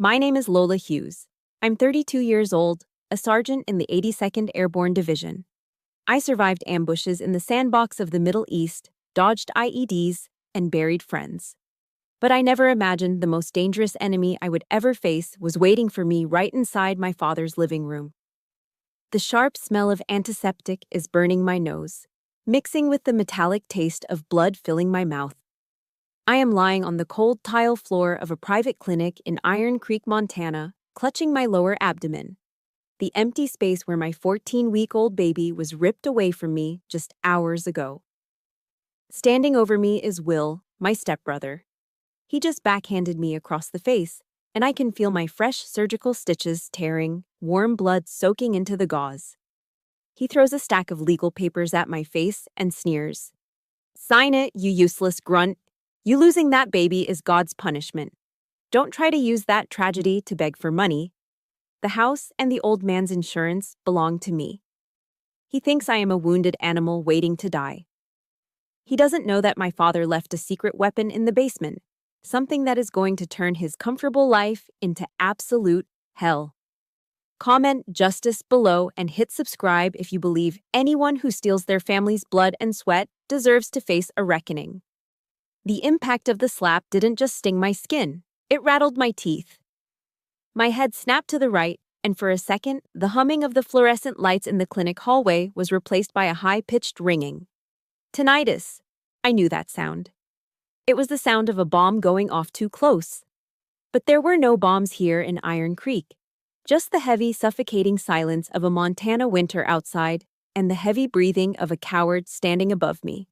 My name is Lola Hughes. I'm 32 years old, a sergeant in the 82nd Airborne Division. I survived ambushes in the sandbox of the Middle East, dodged IEDs, and buried friends. But I never imagined the most dangerous enemy I would ever face was waiting for me right inside my father's living room. The sharp smell of antiseptic is burning my nose, mixing with the metallic taste of blood filling my mouth. I am lying on the cold tile floor of a private clinic in Iron Creek, Montana, clutching my lower abdomen. The empty space where my 14-week-old baby was ripped away from me just hours ago. Standing over me is Will, my stepbrother. He just backhanded me across the face, and I can feel my fresh surgical stitches tearing, warm blood soaking into the gauze. He throws a stack of legal papers at my face and sneers. "Sign it, you useless grunt. You losing that baby is God's punishment. Don't try to use that tragedy to beg for money. The house and the old man's insurance belong to me. He thinks I am a wounded animal waiting to die. He doesn't know that my father left a secret weapon in the basement, something that is going to turn his comfortable life into absolute hell." Comment justice below and hit subscribe if you believe anyone who steals their family's blood and sweat deserves to face a reckoning. The impact of the slap didn't just sting my skin, it rattled my teeth. My head snapped to the right, and for a second, the humming of the fluorescent lights in the clinic hallway was replaced by a high-pitched ringing. Tinnitus. I knew that sound. It was the sound of a bomb going off too close. But there were no bombs here in Iron Creek. Just the heavy, suffocating silence of a Montana winter outside and the heavy breathing of a coward standing above me.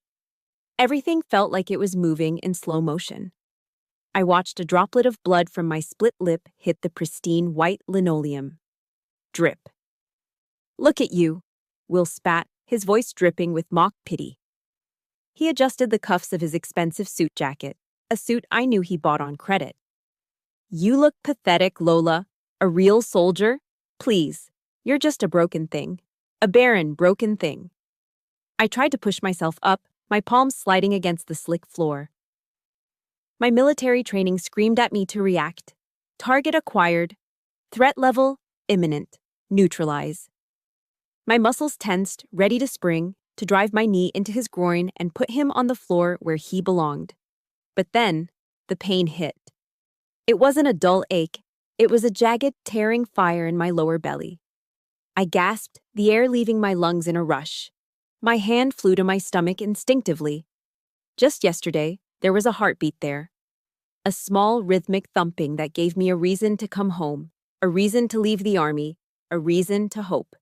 Everything felt like it was moving in slow motion. I watched a droplet of blood from my split lip hit the pristine white linoleum. Drip. "Look at you," Will spat, his voice dripping with mock pity. He adjusted the cuffs of his expensive suit jacket, a suit I knew he bought on credit. "You look pathetic, Lola. A real soldier? Please, you're just a broken thing. A barren, broken thing." I tried to push myself up, my palms sliding against the slick floor. My military training screamed at me to react. Target acquired. Threat level imminent. Neutralize. My muscles tensed, ready to spring, to drive my knee into his groin and put him on the floor where he belonged. But then, the pain hit. It wasn't a dull ache. It was a jagged, tearing fire in my lower belly. I gasped, the air leaving my lungs in a rush. My hand flew to my stomach instinctively. Just yesterday, there was a heartbeat there. A small, rhythmic thumping that gave me a reason to come home, a reason to leave the army, a reason to hope.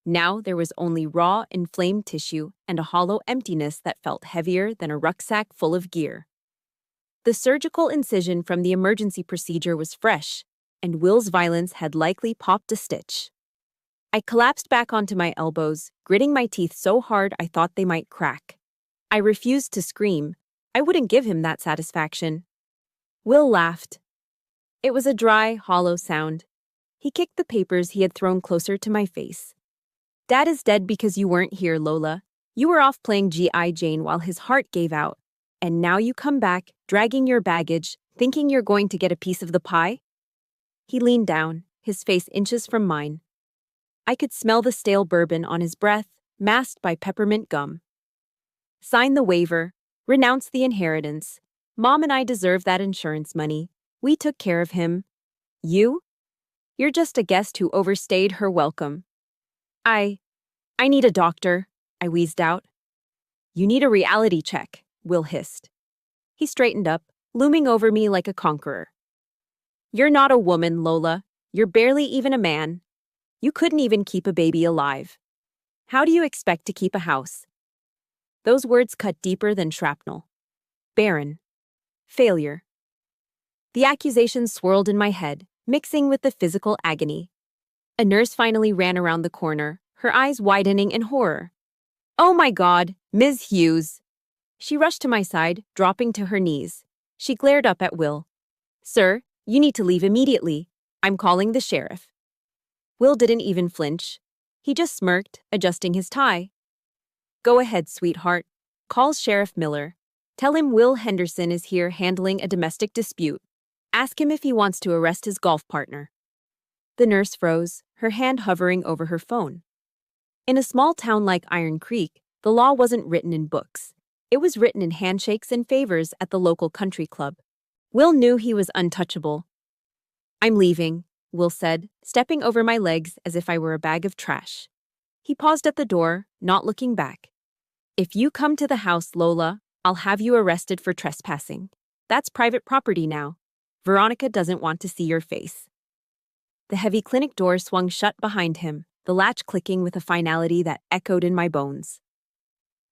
Now there was only raw, inflamed tissue and a hollow emptiness that felt heavier than a rucksack full of gear. The surgical incision from the emergency procedure was fresh, and Will's violence had likely popped a stitch. I collapsed back onto my elbows, gritting my teeth so hard I thought they might crack. I refused to scream. I wouldn't give him that satisfaction. Will laughed. It was a dry, hollow sound. He kicked the papers he had thrown closer to my face. "Dad is dead because you weren't here, Lola. You were off playing G.I. Jane while his heart gave out. And now you come back, dragging your baggage, thinking you're going to get a piece of the pie?" He leaned down, his face inches from mine. I could smell the stale bourbon on his breath, masked by peppermint gum. "Sign the waiver. Renounce the inheritance. Mom and I deserve that insurance money. We took care of him. You? You're just a guest who overstayed her welcome." I need a doctor," I wheezed out. "You need a reality check," Will hissed. He straightened up, looming over me like a conqueror. "You're not a woman, Lola. You're barely even a man. You couldn't even keep a baby alive. How do you expect to keep a house?" Those words cut deeper than shrapnel. Barren. Failure. The accusations swirled in my head, mixing with the physical agony. A nurse finally ran around the corner, her eyes widening in horror. "Oh my God, Ms. Hughes!" She rushed to my side, dropping to her knees. She glared up at Will. "Sir, you need to leave immediately. I'm calling the sheriff." Will didn't even flinch. He just smirked, adjusting his tie. "Go ahead, sweetheart. Call Sheriff Miller. Tell him Will Henderson is here handling a domestic dispute. Ask him if he wants to arrest his golf partner." The nurse froze, her hand hovering over her phone. In a small town like Iron Creek, the law wasn't written in books. It was written in handshakes and favors at the local country club. Will knew he was untouchable. "I'm leaving," Will said, stepping over my legs as if I were a bag of trash. He paused at the door, not looking back. "If you come to the house, Lola, I'll have you arrested for trespassing. That's private property now. Veronica doesn't want to see your face." The heavy clinic door swung shut behind him, the latch clicking with a finality that echoed in my bones.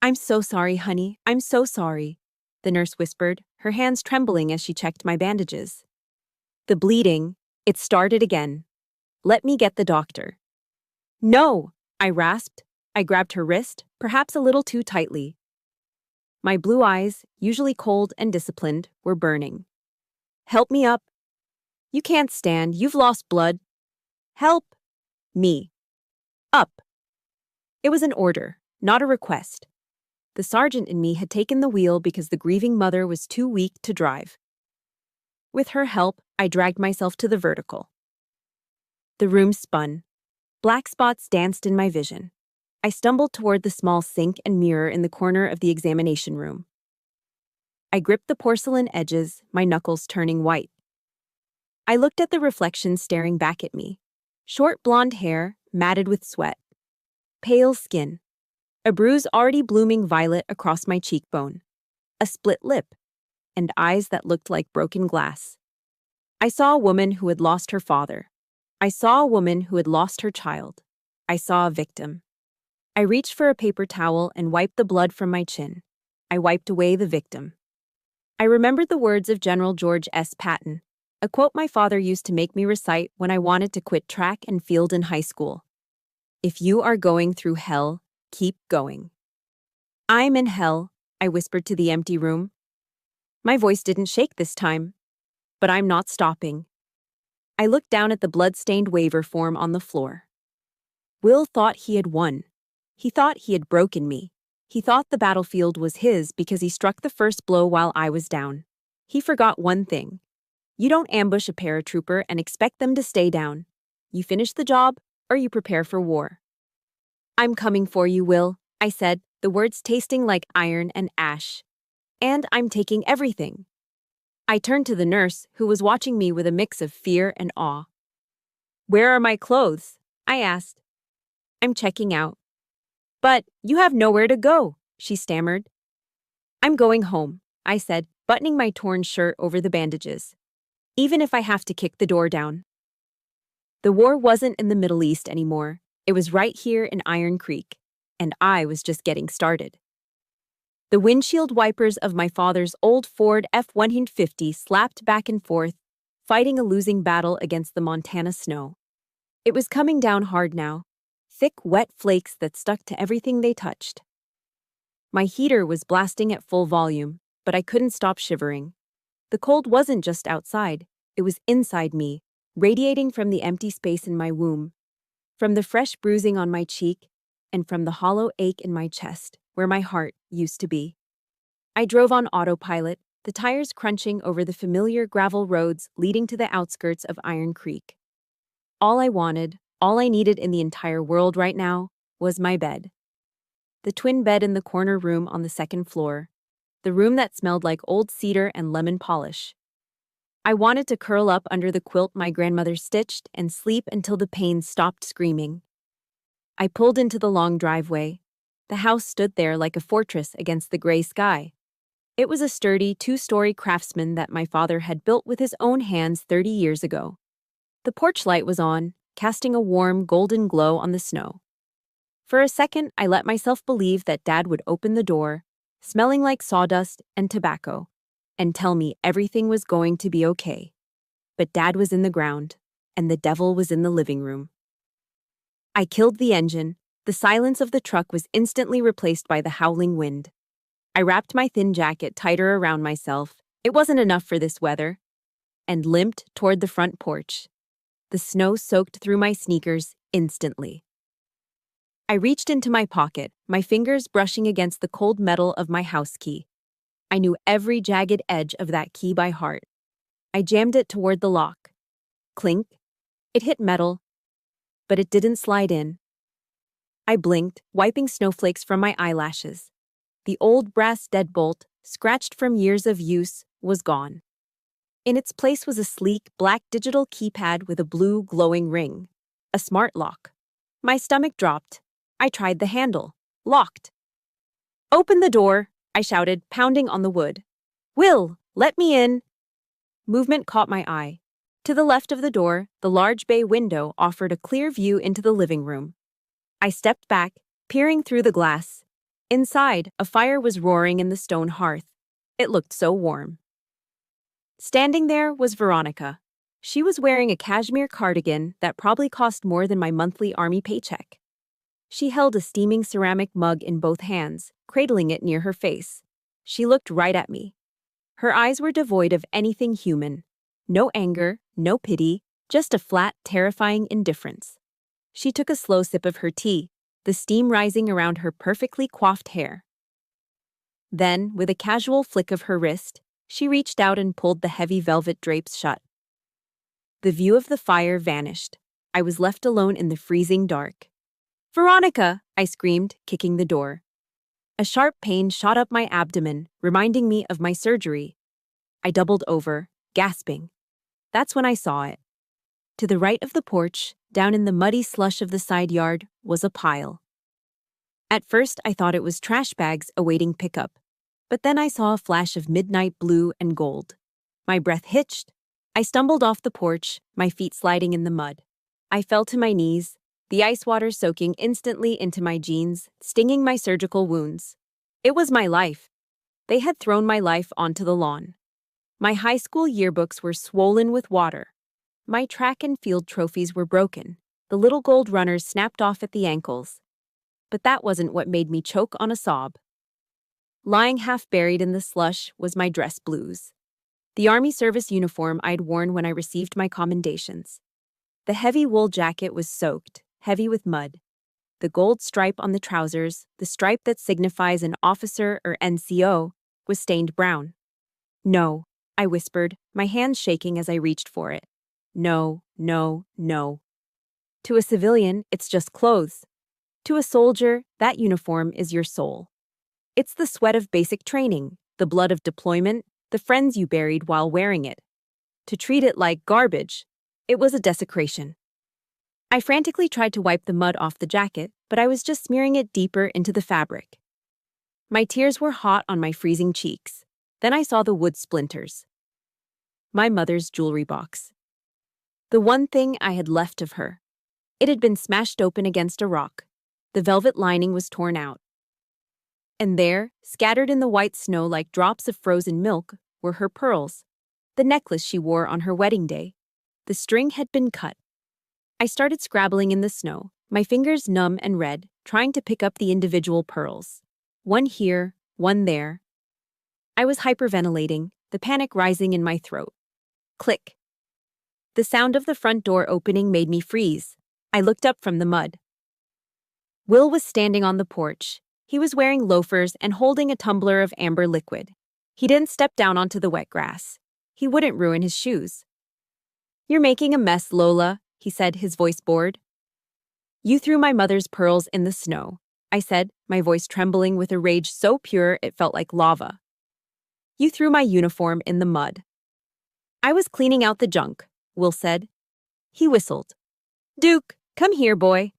"I'm so sorry, honey, I'm so sorry," the nurse whispered, her hands trembling as she checked my bandages. "The bleeding, it started again. Let me get the doctor." "No," I rasped. I grabbed her wrist, perhaps a little too tightly. My blue eyes, usually cold and disciplined, were burning. "Help me up." "You can't stand, you've lost blood." "Help me up." It was an order, not a request. The sergeant in me had taken the wheel because the grieving mother was too weak to drive. With her help, I dragged myself to the vertical. The room spun. Black spots danced in my vision. I stumbled toward the small sink and mirror in the corner of the examination room. I gripped the porcelain edges, my knuckles turning white. I looked at the reflection staring back at me. Short blonde hair, matted with sweat. Pale skin. A bruise already blooming violet across my cheekbone. A split lip. And eyes that looked like broken glass. I saw a woman who had lost her father. I saw a woman who had lost her child. I saw a victim. I reached for a paper towel and wiped the blood from my chin. I wiped away the victim. I remembered the words of General George S. Patton, a quote my father used to make me recite when I wanted to quit track and field in high school. "If you are going through hell, keep going." "I'm in hell," I whispered to the empty room. My voice didn't shake this time. But I'm not stopping. I looked down at the blood-stained waiver form on the floor. Will thought he had won. He thought he had broken me. He thought the battlefield was his because he struck the first blow while I was down. He forgot one thing. You don't ambush a paratrooper and expect them to stay down. You finish the job, or you prepare for war. "I'm coming for you, Will," I said, the words tasting like iron and ash. "And I'm taking everything." I turned to the nurse, who was watching me with a mix of fear and awe. "Where are my clothes?" I asked. "I'm checking out." "But you have nowhere to go," she stammered. "I'm going home," I said, buttoning my torn shirt over the bandages. "Even if I have to kick the door down." The war wasn't in the Middle East anymore. It was right here in Iron Creek, and I was just getting started. The windshield wipers of my father's old Ford F-150 slapped back and forth, fighting a losing battle against the Montana snow. It was coming down hard now, thick, wet flakes that stuck to everything they touched. My heater was blasting at full volume, but I couldn't stop shivering. The cold wasn't just outside, it was inside me, radiating from the empty space in my womb, from the fresh bruising on my cheek, and from the hollow ache in my chest, where my heart used to be. I drove on autopilot, the tires crunching over the familiar gravel roads leading to the outskirts of Iron Creek. All I needed in the entire world right now, was my bed. The twin bed in the corner room on the second floor, the room that smelled like old cedar and lemon polish. I wanted to curl up under the quilt my grandmother stitched and sleep until the pain stopped screaming. I pulled into the long driveway. The house stood there like a fortress against the gray sky. It was a sturdy, two-story craftsman that my father had built with his own hands 30 years ago. The porch light was on, casting a warm, golden glow on the snow. For a second, I let myself believe that Dad would open the door, smelling like sawdust and tobacco, and tell me everything was going to be okay. But Dad was in the ground, and the devil was in the living room. I killed the engine. The silence of the truck was instantly replaced by the howling wind. I wrapped my thin jacket tighter around myself. It wasn't enough for this weather. And limped toward the front porch. The snow soaked through my sneakers instantly. I reached into my pocket, my fingers brushing against the cold metal of my house key. I knew every jagged edge of that key by heart. I jammed it toward the lock. Clink. It hit metal, but it didn't slide in. I blinked, wiping snowflakes from my eyelashes. The old brass deadbolt, scratched from years of use, was gone. In its place was a sleek, black digital keypad with a blue, glowing ring. A smart lock. My stomach dropped. I tried the handle. Locked. "Open the door," I shouted, pounding on the wood. "Will, let me in." Movement caught my eye. To the left of the door, the large bay window offered a clear view into the living room. I stepped back, peering through the glass. Inside, a fire was roaring in the stone hearth. It looked so warm. Standing there was Veronica. She was wearing a cashmere cardigan that probably cost more than my monthly army paycheck. She held a steaming ceramic mug in both hands, cradling it near her face. She looked right at me. Her eyes were devoid of anything human. No anger, no pity, just a flat, terrifying indifference. She took a slow sip of her tea, the steam rising around her perfectly coiffed hair. Then, with a casual flick of her wrist, she reached out and pulled the heavy velvet drapes shut. The view of the fire vanished. I was left alone in the freezing dark. "Veronica!" I screamed, kicking the door. A sharp pain shot up my abdomen, reminding me of my surgery. I doubled over, gasping. That's when I saw it. To the right of the porch, down in the muddy slush of the side yard, was a pile. At first, I thought it was trash bags awaiting pickup, but then I saw a flash of midnight blue and gold. My breath hitched. I stumbled off the porch, my feet sliding in the mud. I fell to my knees, the ice water soaking instantly into my jeans, stinging my surgical wounds. It was my life. They had thrown my life onto the lawn. My high school yearbooks were swollen with water. My track and field trophies were broken. The little gold runners snapped off at the ankles. But that wasn't what made me choke on a sob. Lying half buried in the slush was my dress blues. The Army service uniform I'd worn when I received my commendations. The heavy wool jacket was soaked, heavy with mud. The gold stripe on the trousers, the stripe that signifies an officer or NCO, was stained brown. "No," I whispered, my hands shaking as I reached for it. "No, no, no." To a civilian, it's just clothes. To a soldier, that uniform is your soul. It's the sweat of basic training, the blood of deployment, the friends you buried while wearing it. To treat it like garbage, it was a desecration. I frantically tried to wipe the mud off the jacket, but I was just smearing it deeper into the fabric. My tears were hot on my freezing cheeks. Then I saw the wood splinters. My mother's jewelry box. The one thing I had left of her. It had been smashed open against a rock. The velvet lining was torn out. And there, scattered in the white snow like drops of frozen milk, were her pearls. The necklace she wore on her wedding day. The string had been cut. I started scrabbling in the snow, my fingers numb and red, trying to pick up the individual pearls. One here, one there. I was hyperventilating, the panic rising in my throat. Click. The sound of the front door opening made me freeze. I looked up from the mud. Will was standing on the porch. He was wearing loafers and holding a tumbler of amber liquid. He didn't step down onto the wet grass. He wouldn't ruin his shoes. "You're making a mess, Lola," he said, his voice bored. "You threw my mother's pearls in the snow," I said, my voice trembling with a rage so pure it felt like lava. "You threw my uniform in the mud." "I was cleaning out the junk," Will said. He whistled. "Duke, come here, boy."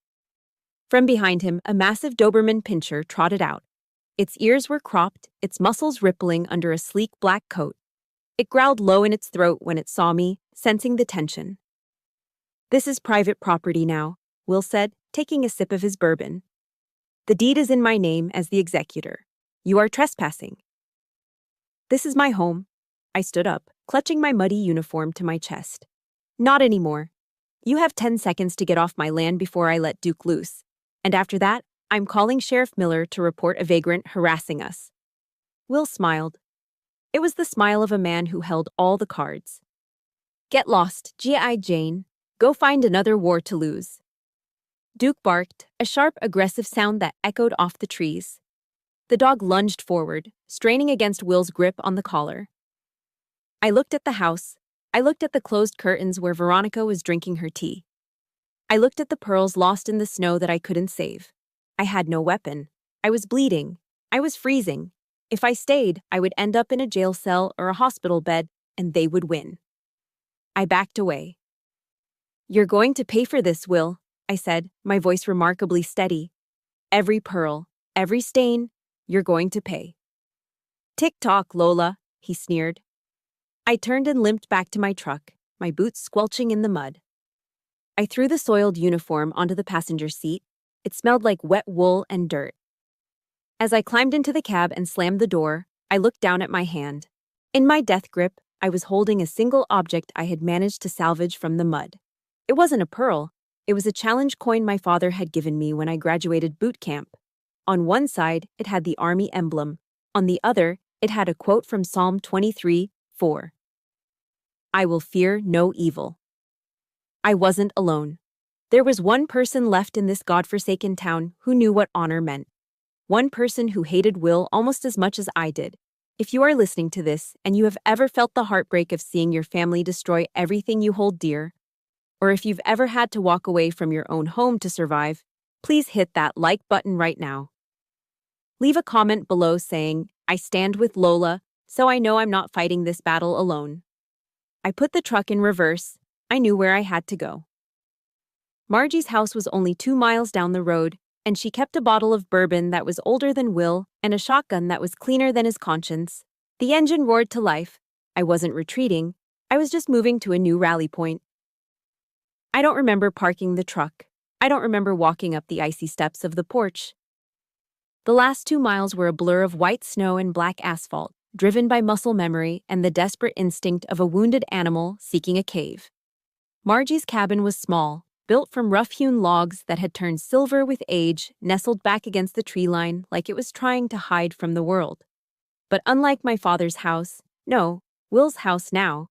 From behind him, a massive Doberman pinscher trotted out. Its ears were cropped, its muscles rippling under a sleek black coat. It growled low in its throat when it saw me, sensing the tension. "This is private property now," Will said, taking a sip of his bourbon. "The deed is in my name as the executor. You are trespassing." "This is my home." I stood up, clutching my muddy uniform to my chest. "Not anymore. You have 10 seconds to get off my land before I let Duke loose. And after that, I'm calling Sheriff Miller to report a vagrant harassing us." Will smiled. It was the smile of a man who held all the cards. "Get lost, G.I. Jane. Go find another war to lose." Duke barked, a sharp, aggressive sound that echoed off the trees. The dog lunged forward, straining against Will's grip on the collar. I looked at the house. I looked at the closed curtains where Veronica was drinking her tea. I looked at the pearls lost in the snow that I couldn't save. I had no weapon. I was bleeding. I was freezing. If I stayed, I would end up in a jail cell or a hospital bed, and they would win. I backed away. "You're going to pay for this, Will," I said, my voice remarkably steady. "Every pearl, every stain, you're going to pay." "Tick-tock, Lola," he sneered. I turned and limped back to my truck, my boots squelching in the mud. I threw the soiled uniform onto the passenger seat. It smelled like wet wool and dirt. As I climbed into the cab and slammed the door, I looked down at my hand. In my death grip, I was holding a single object I had managed to salvage from the mud. It wasn't a pearl. It was a challenge coin my father had given me when I graduated boot camp. On one side, it had the Army emblem. On the other, it had a quote from Psalm 23:4. "I will fear no evil." I wasn't alone. There was one person left in this godforsaken town who knew what honor meant. One person who hated Will almost as much as I did. If you are listening to this and you have ever felt the heartbreak of seeing your family destroy everything you hold dear, or if you've ever had to walk away from your own home to survive, please hit that like button right now. Leave a comment below saying, "I stand with Lola, so I know I'm not fighting this battle alone." I put the truck in reverse. I knew where I had to go. Margie's house was only 2 miles down the road, and she kept a bottle of bourbon that was older than Will and a shotgun that was cleaner than his conscience. The engine roared to life. I wasn't retreating. I was just moving to a new rally point. I don't remember parking the truck. I don't remember walking up the icy steps of the porch. The last 2 miles were a blur of white snow and black asphalt, driven by muscle memory and the desperate instinct of a wounded animal seeking a cave. Margie's cabin was small, built from rough-hewn logs that had turned silver with age, nestled back against the tree line like it was trying to hide from the world. But unlike my father's house, no, Will's house now,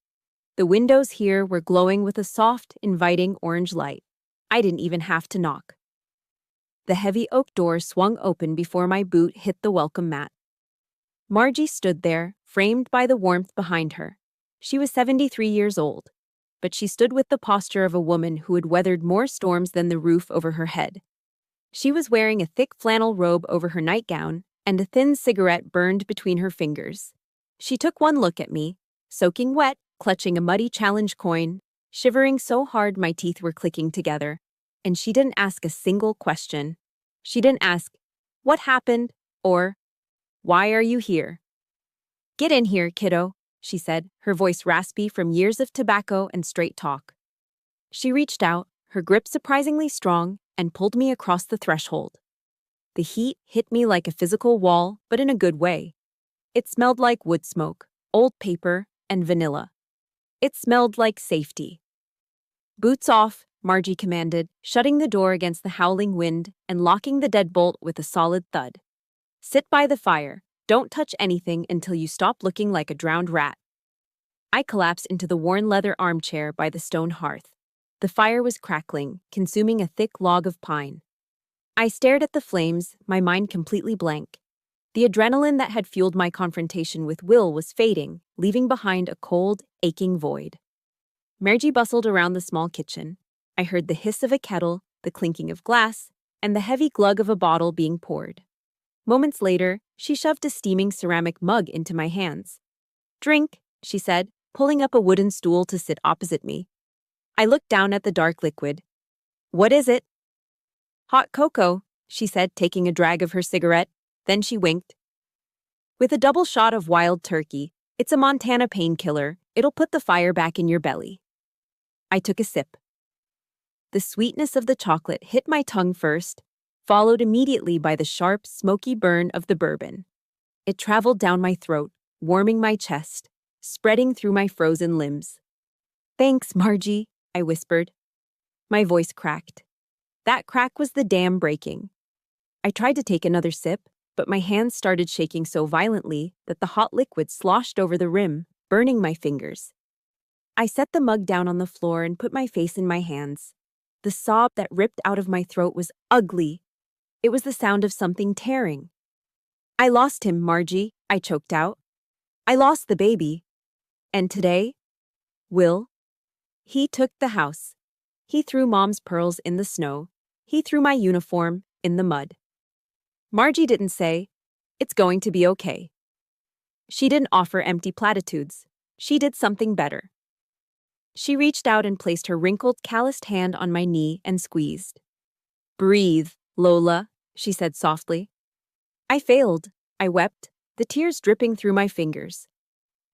the windows here were glowing with a soft, inviting orange light. I didn't even have to knock. The heavy oak door swung open before my boot hit the welcome mat. Margie stood there, framed by the warmth behind her. She was 73 years old, but she stood with the posture of a woman who had weathered more storms than the roof over her head. She was wearing a thick flannel robe over her nightgown, and a thin cigarette burned between her fingers. She took one look at me, soaking wet, clutching a muddy challenge coin, shivering so hard my teeth were clicking together, and she didn't ask a single question. She didn't ask, "What happened?" or, "Why are you here?" "Get in here, kiddo," she said, her voice raspy from years of tobacco and straight talk. She reached out, her grip surprisingly strong, and pulled me across the threshold. The heat hit me like a physical wall, but in a good way. It smelled like wood smoke, old paper, and vanilla. It smelled like safety. "Boots off," Margie commanded, shutting the door against the howling wind and locking the deadbolt with a solid thud. "Sit by the fire. Don't touch anything until you stop looking like a drowned rat." I collapsed into the worn leather armchair by the stone hearth. The fire was crackling, consuming a thick log of pine. I stared at the flames, my mind completely blank. The adrenaline that had fueled my confrontation with Will was fading, leaving behind a cold, aching void. Margie bustled around the small kitchen. I heard the hiss of a kettle, the clinking of glass, and the heavy glug of a bottle being poured. Moments later, she shoved a steaming ceramic mug into my hands. "Drink," she said, pulling up a wooden stool to sit opposite me. I looked down at the dark liquid. "What is it?" "Hot cocoa," she said, taking a drag of her cigarette. Then she winked. "With a double shot of wild turkey. It's a Montana painkiller. It'll put the fire back in your belly." I took a sip. The sweetness of the chocolate hit my tongue first, followed immediately by the sharp, smoky burn of the bourbon. It traveled down my throat, warming my chest, spreading through my frozen limbs. "Thanks, Margie," I whispered. My voice cracked. That crack was the dam breaking. I tried to take another sip, but my hands started shaking so violently that the hot liquid sloshed over the rim, burning my fingers. I set the mug down on the floor and put my face in my hands. The sob that ripped out of my throat was ugly. It was the sound of something tearing. "I lost him, Margie," I choked out. "I lost the baby. And today, Will? He took the house. He threw Mom's pearls in the snow. He threw my uniform in the mud. Margie didn't say, "It's going to be okay." She didn't offer empty platitudes. She did something better. She reached out and placed her wrinkled, calloused hand on my knee and squeezed. "Breathe, Lola," she said softly. I failed. I wept, the tears dripping through my fingers.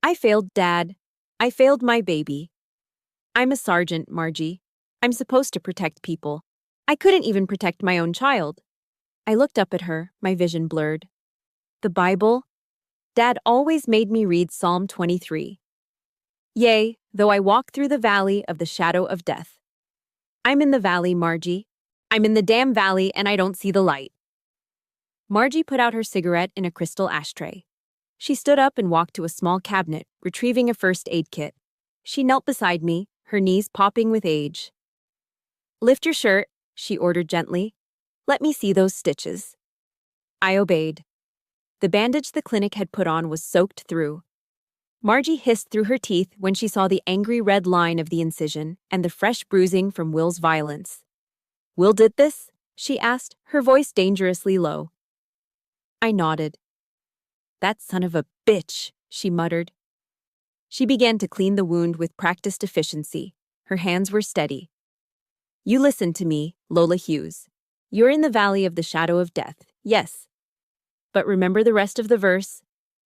I failed Dad. I failed my baby. I'm a sergeant, Margie. I'm supposed to protect people. I couldn't even protect my own child. I looked up at her, my vision blurred. The Bible? Dad always made me read Psalm 23. Yea, though I walk through the valley of the shadow of death. I'm in the valley, Margie. I'm in the damn valley and I don't see the light. Margie put out her cigarette in a crystal ashtray. She stood up and walked to a small cabinet, retrieving a first aid kit. She knelt beside me, her knees popping with age. "Lift your shirt," she ordered gently. "Let me see those stitches." I obeyed. The bandage the clinic had put on was soaked through. Margie hissed through her teeth when she saw the angry red line of the incision and the fresh bruising from Will's violence. "Will did this?" she asked, her voice dangerously low. I nodded. "That son of a bitch," she muttered. She began to clean the wound with practiced efficiency. Her hands were steady. "You listen to me, Lola Hughes. You're in the valley of the shadow of death, yes. But remember the rest of the verse.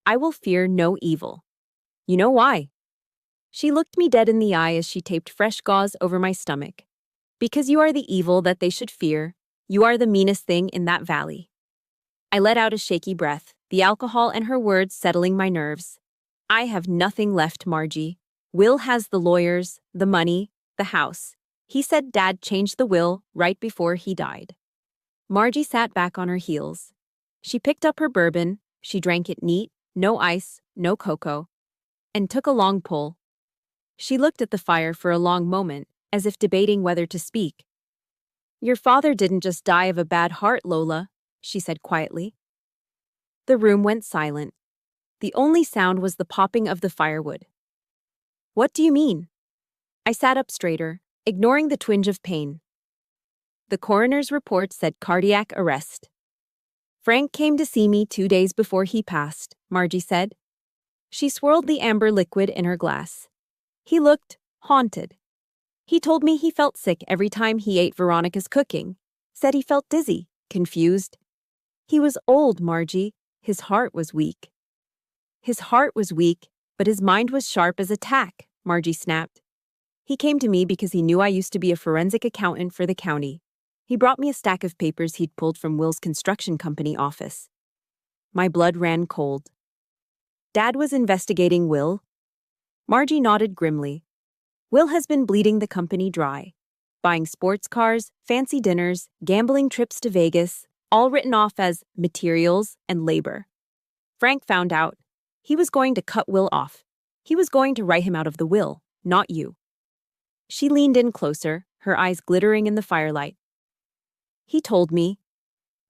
I will fear no evil. You know why?" She looked me dead in the eye as she taped fresh gauze over my stomach. "Because you are the evil that they should fear. You are the meanest thing in that valley." I let out a shaky breath, the alcohol and her words settling my nerves. "I have nothing left, Margie. Will has the lawyers, the money, the house. He said Dad changed the will right before he died." Margie sat back on her heels. She picked up her bourbon, she drank it neat, no ice, no cocoa, and took a long pull. She looked at the fire for a long moment, as if debating whether to speak. "Your father didn't just die of a bad heart, Lola," she said quietly. The room went silent. The only sound was the popping of the firewood. "What do you mean?" I sat up straighter, ignoring the twinge of pain. "The coroner's report said cardiac arrest. Frank came to see me 2 days before he passed," Margie said. She swirled the amber liquid in her glass. "He looked haunted. He told me he felt sick every time he ate Veronica's cooking. Said he felt dizzy, confused. He was old, Margie. His heart was weak." "His heart was weak, but his mind was sharp as a tack," Margie snapped. "He came to me because he knew I used to be a forensic accountant for the county. He brought me a stack of papers he'd pulled from Will's construction company office." My blood ran cold. "Dad was investigating Will?" Margie nodded grimly. "Will has been bleeding the company dry. Buying sports cars, fancy dinners, gambling trips to Vegas, all written off as materials and labor. Frank found out. He was going to cut Will off. He was going to write him out of the will, not you." She leaned in closer, her eyes glittering in the firelight. "He told me,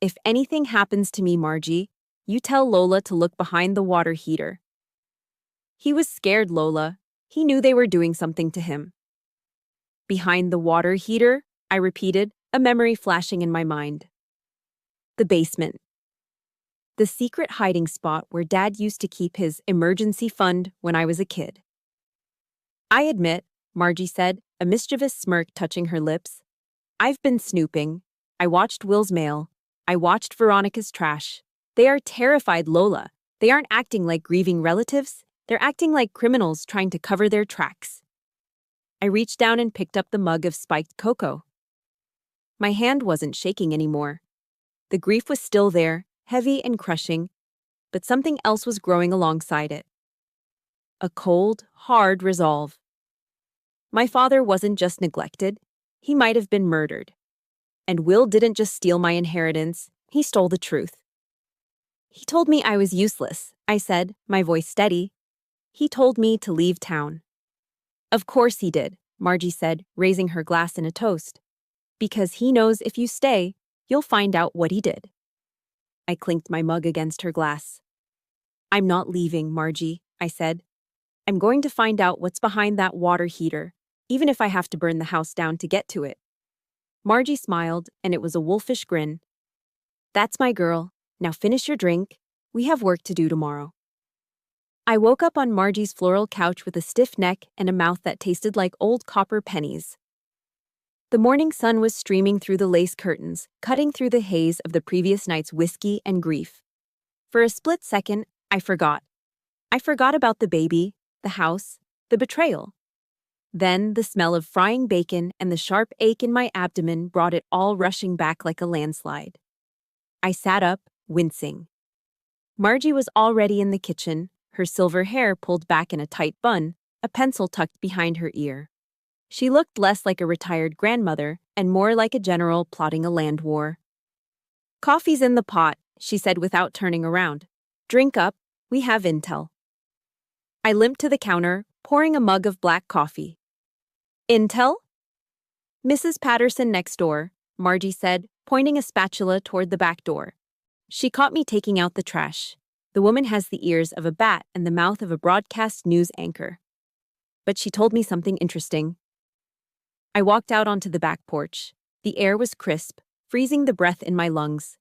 if anything happens to me, Margie, you tell Lola to look behind the water heater." He was scared, Lola. He knew they were doing something to him. "Behind the water heater?" I repeated, a memory flashing in my mind. The basement. The secret hiding spot where Dad used to keep his emergency fund when I was a kid. "I admit," Margie said, a mischievous smirk touching her lips, "I've been snooping. I watched Will's mail. I watched Veronica's trash. They are terrified, Lola. They aren't acting like grieving relatives. They're acting like criminals trying to cover their tracks." I reached down and picked up the mug of spiked cocoa. My hand wasn't shaking anymore. The grief was still there, heavy and crushing, but something else was growing alongside it. A cold, hard resolve. My father wasn't just neglected, he might have been murdered. And Will didn't just steal my inheritance, he stole the truth. "He told me I was useless," I said, my voice steady. "He told me to leave town." "Of course he did," Margie said, raising her glass in a toast. "Because he knows if you stay, you'll find out what he did." I clinked my mug against her glass. "I'm not leaving, Margie," I said. I'm going to find out what's behind that water heater, even if I have to burn the house down to get to it. Margie smiled, and it was a wolfish grin. That's my girl. Now finish your drink. We have work to do tomorrow. I woke up on Margie's floral couch with a stiff neck and a mouth that tasted like old copper pennies. The morning sun was streaming through the lace curtains, cutting through the haze of the previous night's whiskey and grief. For a split second, I forgot. I forgot about the baby, the house, the betrayal. Then the smell of frying bacon and the sharp ache in my abdomen brought it all rushing back like a landslide. I sat up, wincing. Margie was already in the kitchen, her silver hair pulled back in a tight bun, a pencil tucked behind her ear. She looked less like a retired grandmother and more like a general plotting a land war. "Coffee's in the pot," she said without turning around. "Drink up, we have intel." I limped to the counter, pouring a mug of black coffee. "Intel?" "Mrs. Patterson next door," Margie said, pointing a spatula toward the back door. She caught me taking out the trash. The woman has the ears of a bat and the mouth of a broadcast news anchor. But she told me something interesting. I walked out onto the back porch. The air was crisp, freezing the breath in my lungs.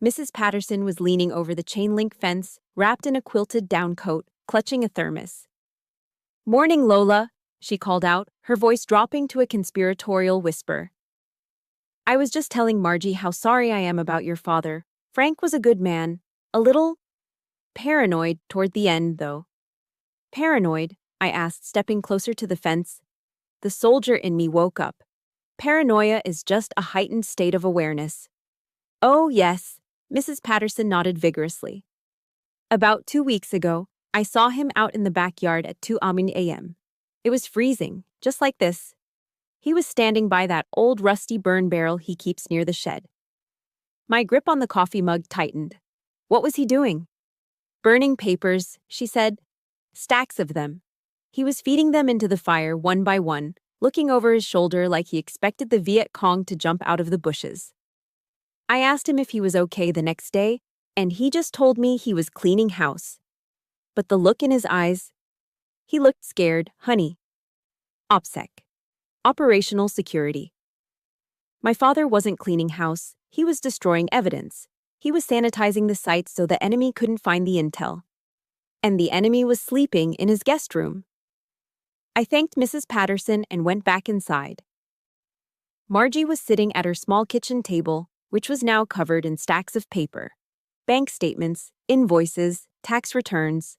Mrs. Patterson was leaning over the chain-link fence, wrapped in a quilted down coat, clutching a thermos. "Morning, Lola," she called out, her voice dropping to a conspiratorial whisper. "I was just telling Margie how sorry I am about your father. Frank was a good man, a little paranoid toward the end, though." "Paranoid?" I asked, stepping closer to the fence. The soldier in me woke up. "Paranoia is just a heightened state of awareness." "Oh, yes," Mrs. Patterson nodded vigorously. "About 2 weeks ago, I saw him out in the backyard at 2 a.m. It was freezing, just like this. He was standing by that old rusty burn barrel he keeps near the shed." My grip on the coffee mug tightened. "What was he doing?" "Burning papers," she said. "Stacks of them. He was feeding them into the fire one by one, looking over his shoulder like he expected the Viet Cong to jump out of the bushes." I asked him if he was okay the next day, and he just told me he was cleaning house. But the look in his eyes, he looked scared, honey. OPSEC. Operational Security. My father wasn't cleaning house, he was destroying evidence. He was sanitizing the site so the enemy couldn't find the intel. And the enemy was sleeping in his guest room. I thanked Mrs. Patterson and went back inside. Margie was sitting at her small kitchen table, which was now covered in stacks of paper. Bank statements, invoices, tax returns.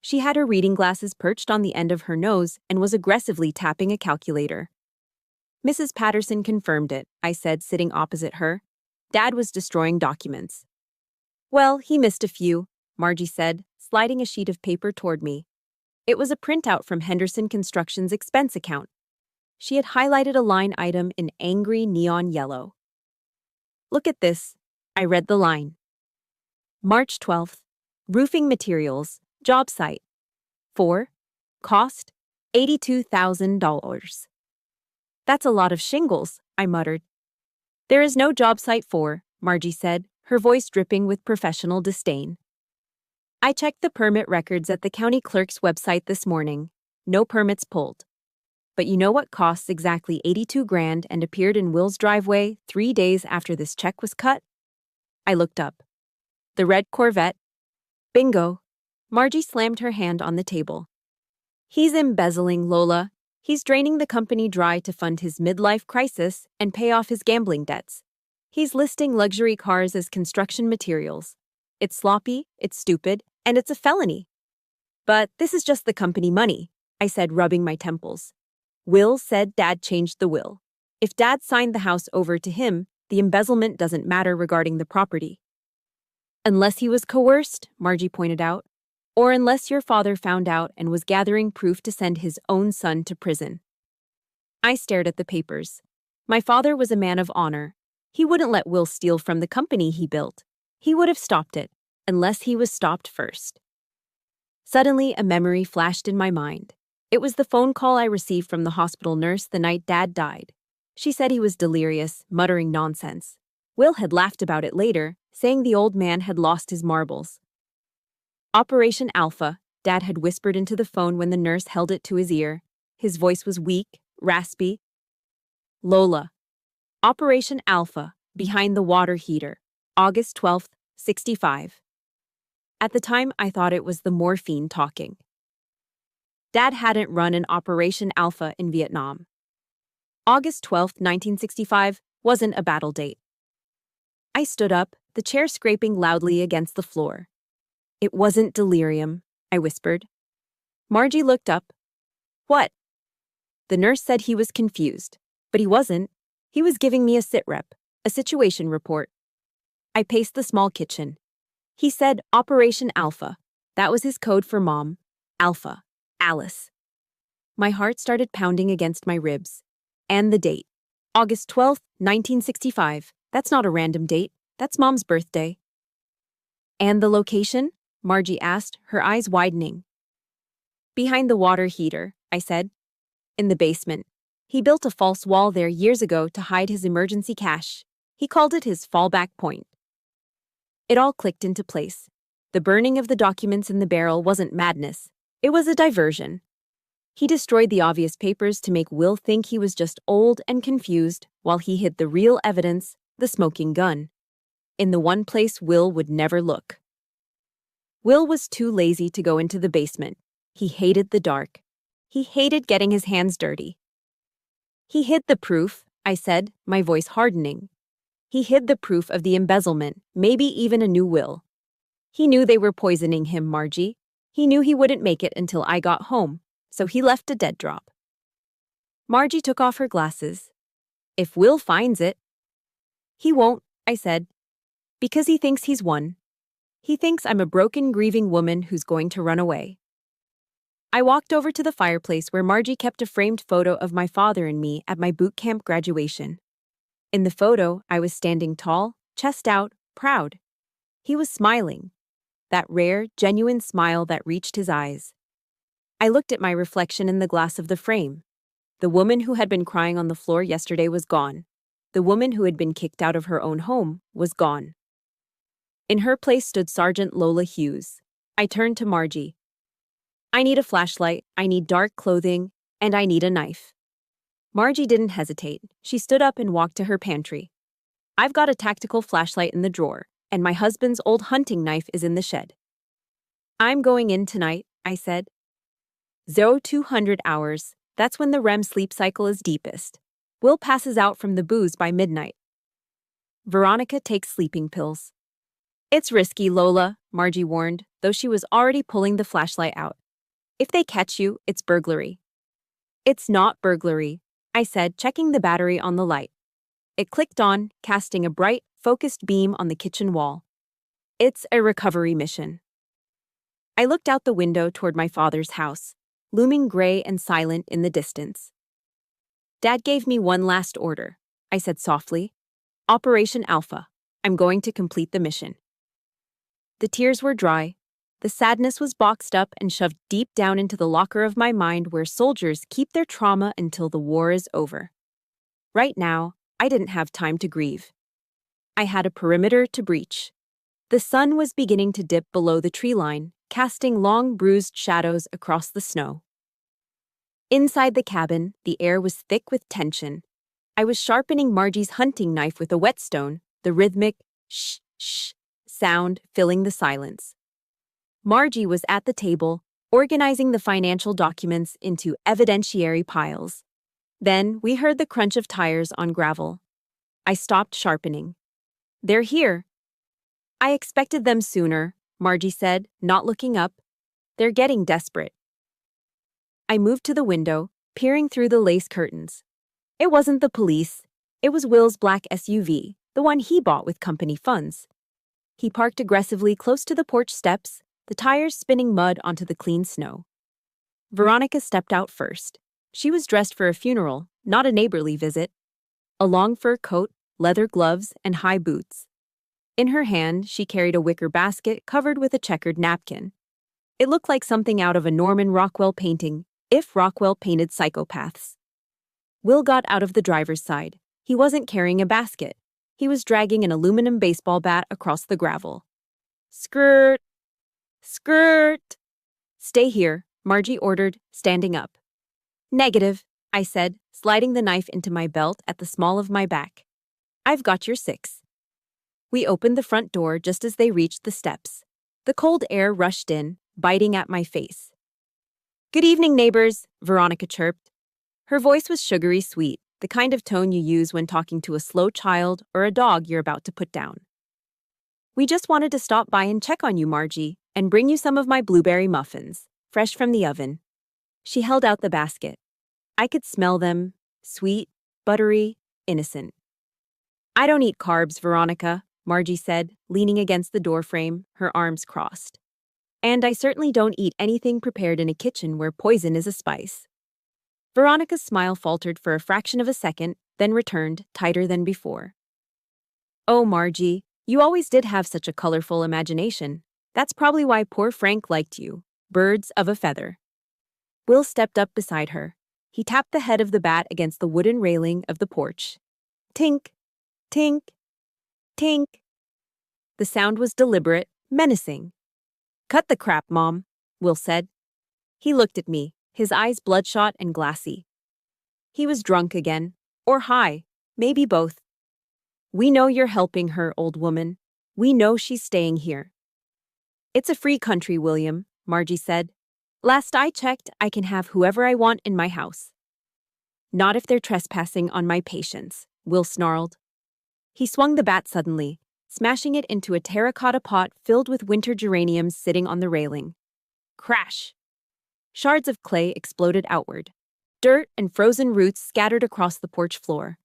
She had her reading glasses perched on the end of her nose and was aggressively tapping a calculator. "Mrs. Patterson confirmed it," I said, sitting opposite her. "Dad was destroying documents." "Well, he missed a few," Margie said, sliding a sheet of paper toward me. It was a printout from Henderson Construction's expense account. She had highlighted a line item in angry neon yellow. "Look at this." I read the line. March 12th. Roofing materials, job site. 4. Cost, $82,000. "That's a lot of shingles," I muttered. "There is no job site 4, Margie said, her voice dripping with professional disdain. I checked the permit records at the county clerk's website this morning. No permits pulled. But you know what costs exactly $82,000 and appeared in Will's driveway 3 days after this check was cut?" I looked up. "The red Corvette." "Bingo." Margie slammed her hand on the table. "He's embezzling, Lola. He's draining the company dry to fund his midlife crisis and pay off his gambling debts. He's listing luxury cars as construction materials. It's sloppy, it's stupid, and it's a felony." "But this is just the company money," I said, rubbing my temples. "Will said Dad changed the will. If Dad signed the house over to him, the embezzlement doesn't matter regarding the property." "Unless he was coerced," Margie pointed out. "Or unless your father found out and was gathering proof to send his own son to prison." I stared at the papers. My father was a man of honor. He wouldn't let Will steal from the company he built. He would have stopped it, unless he was stopped first. Suddenly, a memory flashed in my mind. It was the phone call I received from the hospital nurse the night Dad died. She said he was delirious, muttering nonsense. Will had laughed about it later, saying the old man had lost his marbles. Operation Alpha, Dad had whispered into the phone when the nurse held it to his ear. His voice was weak, raspy. Lola. Operation Alpha, behind the water heater. August 12th, 65. At the time, I thought it was the morphine talking. Dad hadn't run an Operation Alpha in Vietnam. August 12th, 1965 wasn't a battle date. I stood up, the chair scraping loudly against the floor. It wasn't delirium, I whispered. Margie looked up. What? The nurse said he was confused, but he wasn't. He was giving me a sitrep, a situation report. I paced the small kitchen. He said Operation Alpha. That was his code for Mom. Alpha. Alice. My heart started pounding against my ribs. And the date. August 12th, 1965. That's not a random date. That's Mom's birthday. And the location? Margie asked, her eyes widening. Behind the water heater, I said. In the basement. He built a false wall there years ago to hide his emergency cash. He called it his fallback point. It all clicked into place. The burning of the documents in the barrel wasn't madness. It was a diversion. He destroyed the obvious papers to make Will think he was just old and confused, while he hid the real evidence, the smoking gun, in the one place Will would never look. Will was too lazy to go into the basement. He hated the dark. He hated getting his hands dirty. He hid the proof, I said, my voice hardening. He hid the proof of the embezzlement, maybe even a new will. He knew they were poisoning him, Margie. He knew he wouldn't make it until I got home, so he left a dead drop. Margie took off her glasses. If Will finds it. He won't, I said, because he thinks he's won. He thinks I'm a broken, grieving woman who's going to run away. I walked over to the fireplace where Margie kept a framed photo of my father and me at my boot camp graduation. In the photo, I was standing tall, chest out, proud. He was smiling. That rare, genuine smile that reached his eyes. I looked at my reflection in the glass of the frame. The woman who had been crying on the floor yesterday was gone. The woman who had been kicked out of her own home was gone. In her place stood Sergeant Lola Hughes. I turned to Margie. I need a flashlight, I need dark clothing, and I need a knife. Margie didn't hesitate. She stood up and walked to her pantry. I've got a tactical flashlight in the drawer, and my husband's old hunting knife is in the shed. I'm going in tonight, I said. 0200 hours, that's when the REM sleep cycle is deepest. Will passes out from the booze by midnight. Veronica takes sleeping pills. It's risky, Lola, Margie warned, though she was already pulling the flashlight out. If they catch you, it's burglary. It's not burglary, I said, checking the battery on the light. It clicked on, casting a bright, focused beam on the kitchen wall. It's a recovery mission. I looked out the window toward my father's house, looming gray and silent in the distance. Dad gave me one last order, I said softly. Operation Alpha. I'm going to complete the mission. The tears were dry. The sadness was boxed up and shoved deep down into the locker of my mind where soldiers keep their trauma until the war is over. Right now, I didn't have time to grieve. I had a perimeter to breach. The sun was beginning to dip below the tree line, casting long bruised shadows across the snow. Inside the cabin, the air was thick with tension. I was sharpening Margie's hunting knife with a whetstone, the rhythmic shh, shh sound filling the silence. Margie was at the table, organizing the financial documents into evidentiary piles. Then we heard the crunch of tires on gravel. I stopped sharpening. They're here. I expected them sooner, Margie said, not looking up. They're getting desperate. I moved to the window, peering through the lace curtains. It wasn't the police. It was Will's black SUV, the one he bought with company funds. He parked aggressively close to the porch steps, the tires spinning mud onto the clean snow. Veronica stepped out first. She was dressed for a funeral, not a neighborly visit. A long fur coat, leather gloves, and high boots. In her hand, she carried a wicker basket covered with a checkered napkin. It looked like something out of a Norman Rockwell painting, if Rockwell painted psychopaths. Will got out of the driver's side. He wasn't carrying a basket. He was dragging an aluminum baseball bat across the gravel. Skirt! Skirt! Stay here, Margie ordered, standing up. Negative, I said, sliding the knife into my belt at the small of my back. I've got your 6. We opened the front door just as they reached the steps. The cold air rushed in, biting at my face. Good evening, neighbors, Veronica chirped. Her voice was sugary sweet, the kind of tone you use when talking to a slow child or a dog you're about to put down. We just wanted to stop by and check on you, Margie, and bring you some of my blueberry muffins, fresh from the oven. She held out the basket. I could smell them, sweet, buttery, innocent. I don't eat carbs, Veronica, Margie said, leaning against the doorframe, her arms crossed. And I certainly don't eat anything prepared in a kitchen where poison is a spice. Veronica's smile faltered for a fraction of a second, then returned, tighter than before. Oh, Margie, you always did have such a colorful imagination. That's probably why poor Frank liked you. Birds of a feather. Will stepped up beside her. He tapped the head of the bat against the wooden railing of the porch. Tink, tink, tink. The sound was deliberate, menacing. Cut the crap, Mom, Will said. He looked at me, his eyes bloodshot and glassy. He was drunk again, or high, maybe both. We know you're helping her, old woman. We know she's staying here. It's a free country, William, Margie said. Last I checked, I can have whoever I want in my house. Not if they're trespassing on my patience, Will snarled. He swung the bat suddenly, smashing it into a terracotta pot filled with winter geraniums sitting on the railing. Crash! Shards of clay exploded outward. Dirt and frozen roots scattered across the porch floor.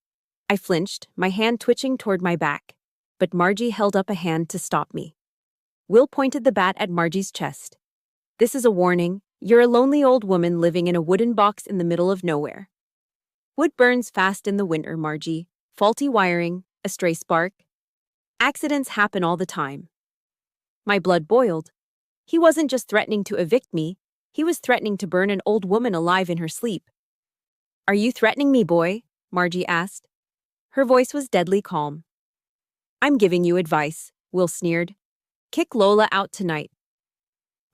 I flinched, my hand twitching toward my back, but Margie held up a hand to stop me. Will pointed the bat at Margie's chest. This is a warning. You're a lonely old woman living in a wooden box in the middle of nowhere. Wood burns fast in the winter, Margie. Faulty wiring, a stray spark. Accidents happen all the time. My blood boiled. He wasn't just threatening to evict me, he was threatening to burn an old woman alive in her sleep. Are you threatening me, boy? Margie asked. Her voice was deadly calm. I'm giving you advice, Will sneered. Kick Lola out tonight.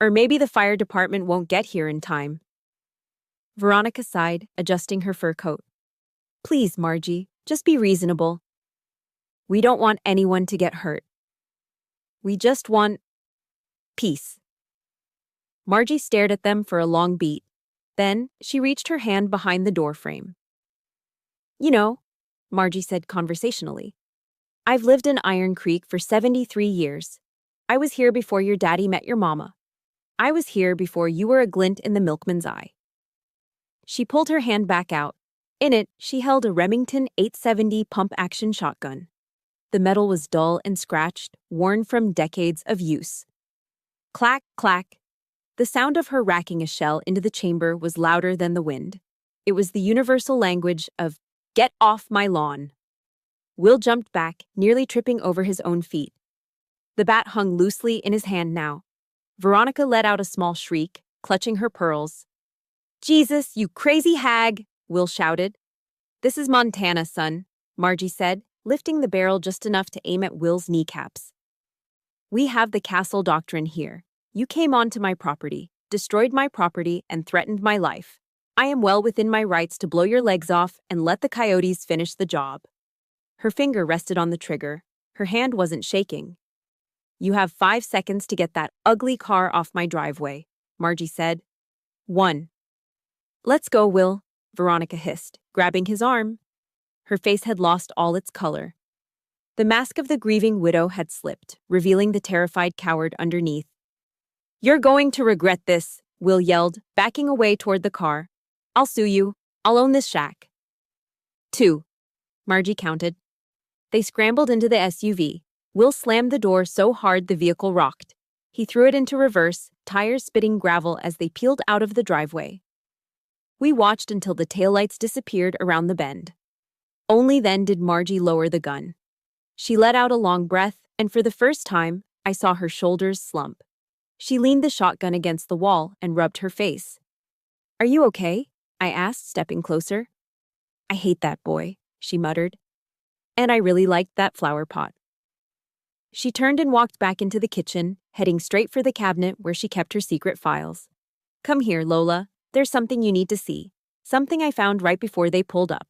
Or maybe the fire department won't get here in time. Veronica sighed, adjusting her fur coat. Please, Margie, just be reasonable. We don't want anyone to get hurt. We just want peace. Margie stared at them for a long beat. Then, she reached her hand behind the doorframe. You know, Margie said conversationally, I've lived in Iron Creek for 73 years. I was here before your daddy met your mama. I was here before you were a glint in the milkman's eye. She pulled her hand back out. In it, she held a Remington 870 pump-action shotgun. The metal was dull and scratched, worn from decades of use. Clack, clack. The sound of her racking a shell into the chamber was louder than the wind. It was the universal language of, "Get off my lawn." Will jumped back, nearly tripping over his own feet. The bat hung loosely in his hand now. Veronica let out a small shriek, clutching her pearls. Jesus, you crazy hag, Will shouted. This is Montana, son, Margie said, lifting the barrel just enough to aim at Will's kneecaps. We have the castle doctrine here. You came onto my property, destroyed my property, and threatened my life. I am well within my rights to blow your legs off and let the coyotes finish the job. Her finger rested on the trigger. Her hand wasn't shaking. You have 5 seconds to get that ugly car off my driveway, Margie said. 1. Let's go, Will, Veronica hissed, grabbing his arm. Her face had lost all its color. The mask of the grieving widow had slipped, revealing the terrified coward underneath. You're going to regret this, Will yelled, backing away toward the car. I'll sue you. I'll own this shack. 2. Margie counted. They scrambled into the SUV. Will slammed the door so hard the vehicle rocked. He threw it into reverse, tires spitting gravel as they peeled out of the driveway. We watched until the taillights disappeared around the bend. Only then did Margie lower the gun. She let out a long breath, and for the first time, I saw her shoulders slump. She leaned the shotgun against the wall and rubbed her face. Are you okay? I asked, stepping closer. I hate that boy, she muttered. And I really liked that flower pot. She turned and walked back into the kitchen, heading straight for the cabinet where she kept her secret files. Come here, Lola. There's something you need to see. Something I found right before they pulled up.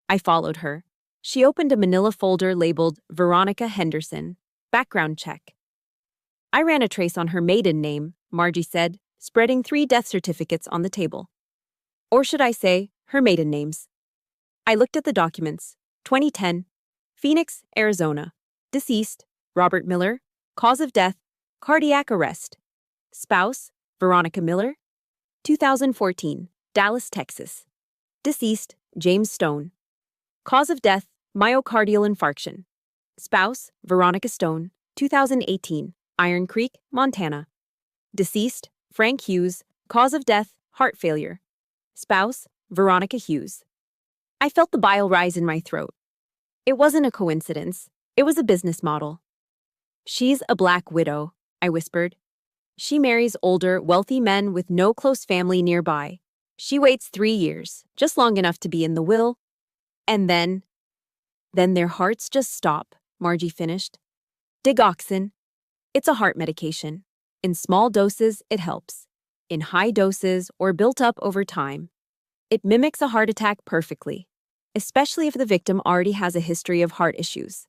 I followed her. She opened a manila folder labeled Veronica Henderson. Background check. I ran a trace on her maiden name, Margie said, spreading 3 death certificates on the table. Or should I say, her maiden names. I looked at the documents. 2010. Phoenix, Arizona. Deceased, Robert Miller. Cause of death, cardiac arrest. Spouse, Veronica Miller. 2014, Dallas, Texas. Deceased, James Stone. Cause of death, myocardial infarction. Spouse, Veronica Stone. 2018, Iron Creek, Montana. Deceased, Frank Hughes. Cause of death, heart failure. Spouse, Veronica Hughes. I felt the bile rise in my throat. It wasn't a coincidence. It was a business model. She's a black widow, I whispered. She marries older, wealthy men with no close family nearby. She waits 3 years, just long enough to be in the will. And then their hearts just stop, Margie finished. Digoxin. It's a heart medication. In small doses, it helps. In high doses or built up over time, it mimics a heart attack perfectly, especially if the victim already has a history of heart issues.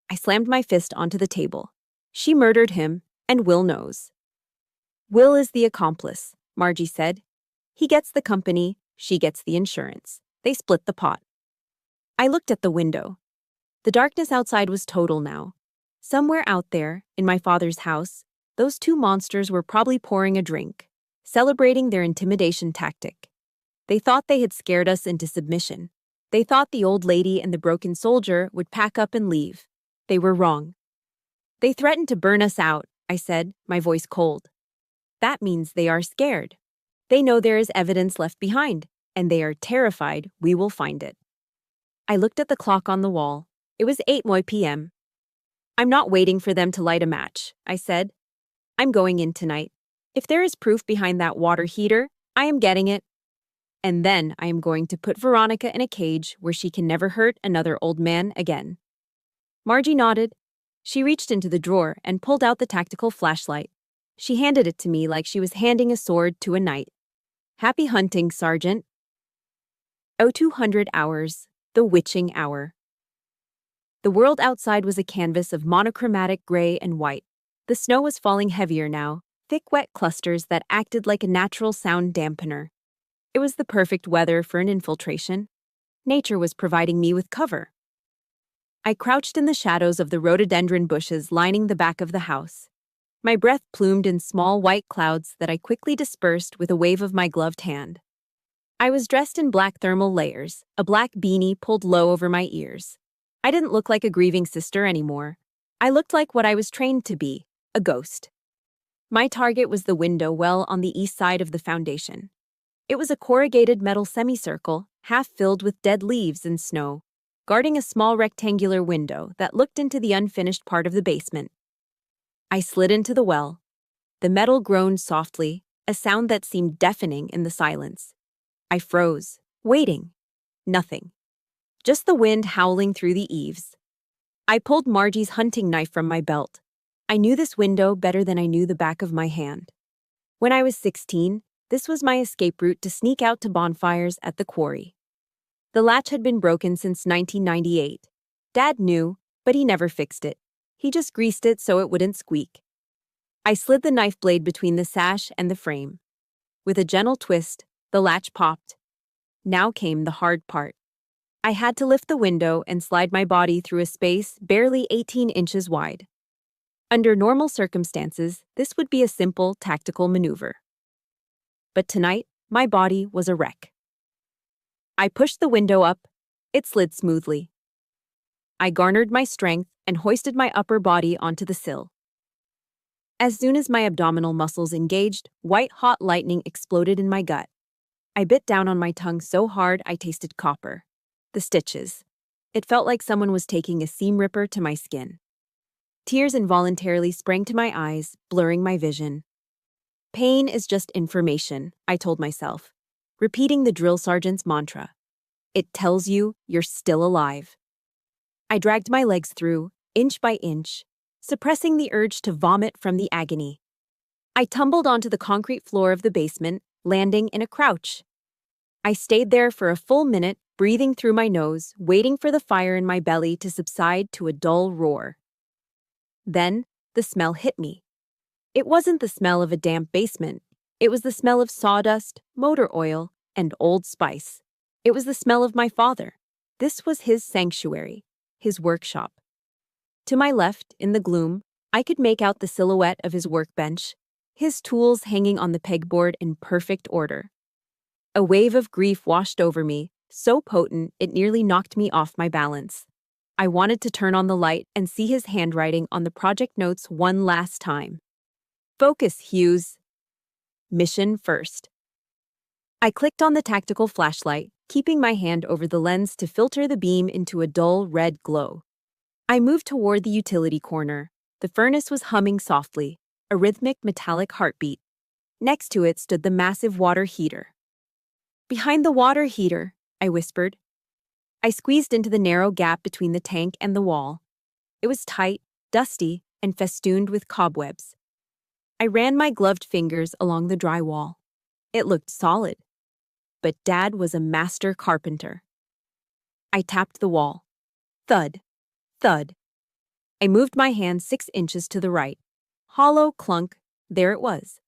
I slammed my fist onto the table. She murdered him, and Will knows. Will is the accomplice, Margie said. He gets the company, she gets the insurance. They split the pot. I looked at the window. The darkness outside was total now. Somewhere out there, in my father's house, those 2 monsters were probably pouring a drink, celebrating their intimidation tactic. They thought they had scared us into submission. They thought the old lady and the broken soldier would pack up and leave. They were wrong. They threatened to burn us out, I said, my voice cold. That means they are scared. They know there is evidence left behind, and they are terrified we will find it. I looked at the clock on the wall. It was 8 p.m. I'm not waiting for them to light a match, I said. I'm going in tonight. If there is proof behind that water heater, I am getting it. And then I am going to put Veronica in a cage where she can never hurt another old man again. Margie nodded. She reached into the drawer and pulled out the tactical flashlight. She handed it to me like she was handing a sword to a knight. Happy hunting, Sergeant. 0200 hours, the witching hour. The world outside was a canvas of monochromatic gray and white. The snow was falling heavier now, thick wet clusters that acted like a natural sound dampener. It was the perfect weather for an infiltration. Nature was providing me with cover. I crouched in the shadows of the rhododendron bushes lining the back of the house. My breath plumed in small white clouds that I quickly dispersed with a wave of my gloved hand. I was dressed in black thermal layers, a black beanie pulled low over my ears. I didn't look like a grieving sister anymore. I looked like what I was trained to be, a ghost. My target was the window well on the east side of the foundation. It was a corrugated metal semicircle, half filled with dead leaves and snow, guarding a small rectangular window that looked into the unfinished part of the basement. I slid into the well. The metal groaned softly, a sound that seemed deafening in the silence. I froze, waiting. Nothing. Just the wind howling through the eaves. I pulled Margie's hunting knife from my belt. I knew this window better than I knew the back of my hand. When I was 16, this was my escape route to sneak out to bonfires at the quarry. The latch had been broken since 1998. Dad knew, but he never fixed it. He just greased it so it wouldn't squeak. I slid the knife blade between the sash and the frame. With a gentle twist, the latch popped. Now came the hard part. I had to lift the window and slide my body through a space barely 18 inches wide. Under normal circumstances, this would be a simple tactical maneuver. But tonight, my body was a wreck. I pushed the window up. It slid smoothly. I garnered my strength and hoisted my upper body onto the sill. As soon as my abdominal muscles engaged, white-hot lightning exploded in my gut. I bit down on my tongue so hard I tasted copper. The stitches. It felt like someone was taking a seam ripper to my skin. Tears involuntarily sprang to my eyes, blurring my vision. Pain is just information, I told myself, repeating the drill sergeant's mantra. It tells you you're still alive. I dragged my legs through, inch by inch, suppressing the urge to vomit from the agony. I tumbled onto the concrete floor of the basement, landing in a crouch. I stayed there for a full minute, breathing through my nose, waiting for the fire in my belly to subside to a dull roar. Then, the smell hit me. It wasn't the smell of a damp basement. It was the smell of sawdust, motor oil, and old spice. It was the smell of my father. This was his sanctuary, his workshop. To my left, in the gloom, I could make out the silhouette of his workbench, his tools hanging on the pegboard in perfect order. A wave of grief washed over me, so potent it nearly knocked me off my balance. I wanted to turn on the light and see his handwriting on the project notes one last time. Focus, Hughes. Mission first. I clicked on the tactical flashlight, keeping my hand over the lens to filter the beam into a dull red glow. I moved toward the utility corner. The furnace was humming softly, a rhythmic metallic heartbeat. Next to it stood the massive water heater. Behind the water heater, I whispered. I squeezed into the narrow gap between the tank and the wall. It was tight, dusty, and festooned with cobwebs. I ran my gloved fingers along the drywall. It looked solid. But Dad was a master carpenter. I tapped the wall. Thud. Thud. I moved my hand 6 inches to the right. Hollow clunk, there it was.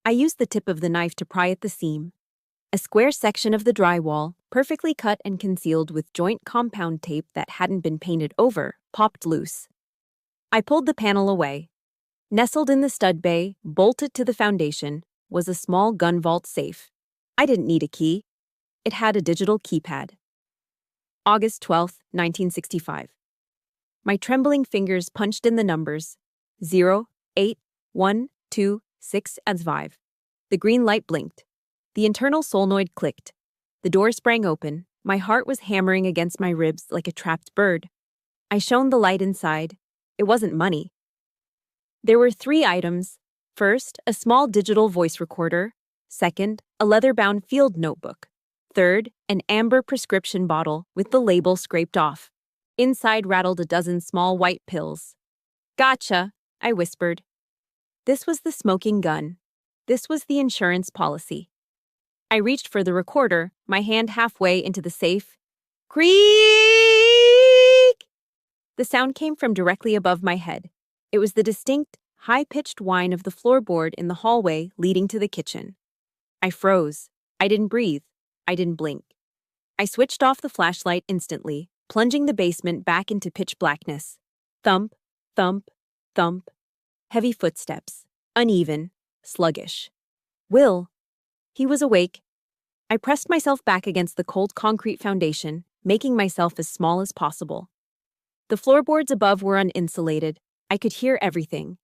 I used the tip of the knife to pry at the seam. A square section of the drywall, perfectly cut and concealed with joint compound tape that hadn't been painted over, popped loose. I pulled the panel away. Nestled in the stud bay, bolted to the foundation, was a small gun vault safe. I didn't need a key. It had a digital keypad. August 12, 1965. My trembling fingers punched in the numbers 0, 8, 1, 2, 6, and 5. The green light blinked. The internal solenoid clicked. The door sprang open. My heart was hammering against my ribs like a trapped bird. I shone the light inside. It wasn't money. There were 3 items. First, a small digital voice recorder. Second, a leather-bound field notebook. Third, an amber prescription bottle with the label scraped off. Inside rattled a dozen small white pills. Gotcha, I whispered. This was the smoking gun. This was the insurance policy. I reached for the recorder, my hand halfway into the safe. Creak! The sound came from directly above my head. It was the distinct, high-pitched whine of the floorboard in the hallway leading to the kitchen. I froze. I didn't breathe. I didn't blink. I switched off the flashlight instantly, plunging the basement back into pitch blackness. Thump, thump, thump. Heavy footsteps. Uneven, sluggish. Will. He was awake. I pressed myself back against the cold concrete foundation, making myself as small as possible. The floorboards above were uninsulated. I could hear everything.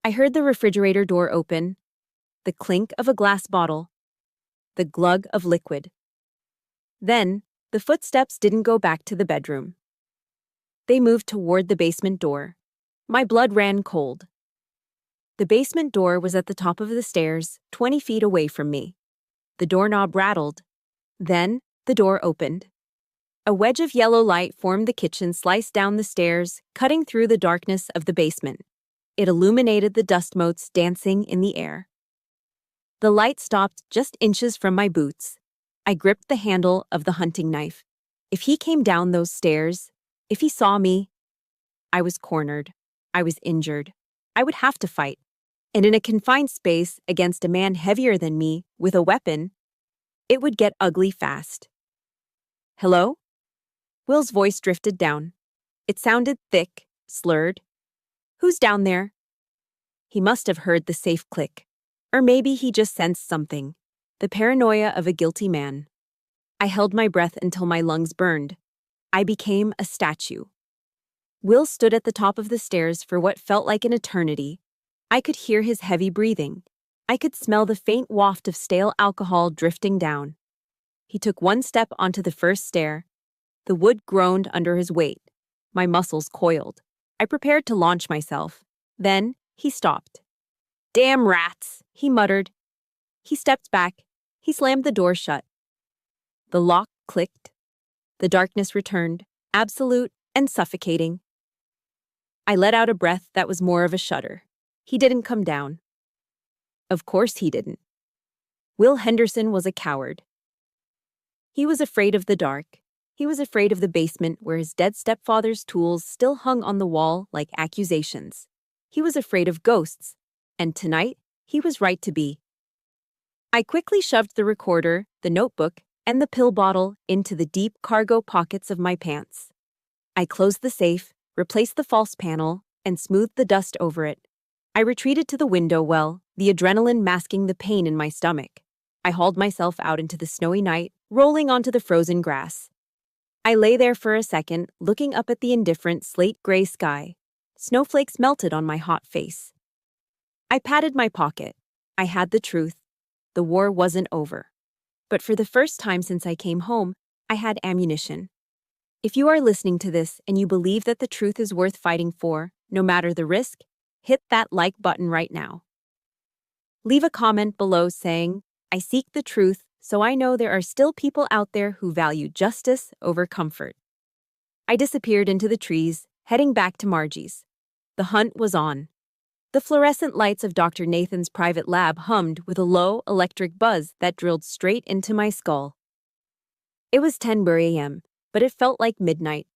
I heard the refrigerator door open, the clink of a glass bottle, the glug of liquid. Then, the footsteps didn't go back to the bedroom. They moved toward the basement door. My blood ran cold. The basement door was at the top of the stairs, 20 feet away from me. The doorknob rattled. Then, the door opened. A wedge of yellow light formed the kitchen, sliced down the stairs, cutting through the darkness of the basement. It illuminated the dust motes dancing in the air. The light stopped just inches from my boots. I gripped the handle of the hunting knife. If he came down those stairs, if he saw me, I was cornered. I was injured. I would have to fight. And in a confined space against a man heavier than me, with a weapon, it would get ugly fast. Hello? Will's voice drifted down. It sounded thick, slurred. Who's down there? He must have heard the safe click. Or maybe he just sensed something. The paranoia of a guilty man. I held my breath until my lungs burned. I became a statue. Will stood at the top of the stairs for what felt like an eternity. I could hear his heavy breathing. I could smell the faint waft of stale alcohol drifting down. He took one step onto the first stair. The wood groaned under his weight. My muscles coiled. I prepared to launch myself. Then, he stopped. Damn rats, he muttered. He stepped back. He slammed the door shut. The lock clicked. The darkness returned, absolute and suffocating. I let out a breath that was more of a shudder. He didn't come down. Of course he didn't. Will Henderson was a coward. He was afraid of the dark. He was afraid of the basement where his dead stepfather's tools still hung on the wall like accusations. He was afraid of ghosts. And tonight, he was right to be. I quickly shoved the recorder, the notebook, and the pill bottle into the deep cargo pockets of my pants. I closed the safe, replaced the false panel, and smoothed the dust over it. I retreated to the window well, the adrenaline masking the pain in my stomach. I hauled myself out into the snowy night, rolling onto the frozen grass. I lay there for a second, looking up at the indifferent slate-gray sky. Snowflakes melted on my hot face. I patted my pocket. I had the truth. The war wasn't over. But for the first time since I came home, I had ammunition. If you are listening to this and you believe that the truth is worth fighting for, no matter the risk, hit that like button right now. Leave a comment below saying, "I seek the truth, so I know there are still people out there who value justice over comfort." I disappeared into the trees, heading back to Margie's. The hunt was on. The fluorescent lights of Dr. Nathan's private lab hummed with a low electric buzz that drilled straight into my skull. It was 10 a.m., but it felt like midnight.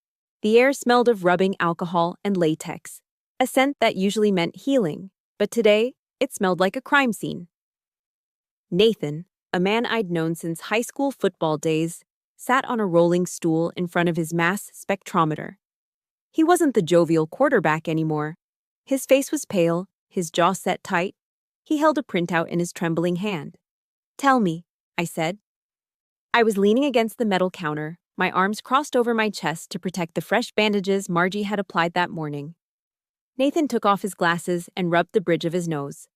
The air smelled of rubbing alcohol and latex, a scent that usually meant healing, but today it smelled like a crime scene. Nathan, a man I'd known since high school football days, sat on a rolling stool in front of his mass spectrometer. He wasn't the jovial quarterback anymore. His face was pale, his jaw set tight. He held a printout in his trembling hand. "Tell me," I said. I was leaning against the metal counter, my arms crossed over my chest to protect the fresh bandages Margie had applied that morning. Nathan took off his glasses and rubbed the bridge of his nose.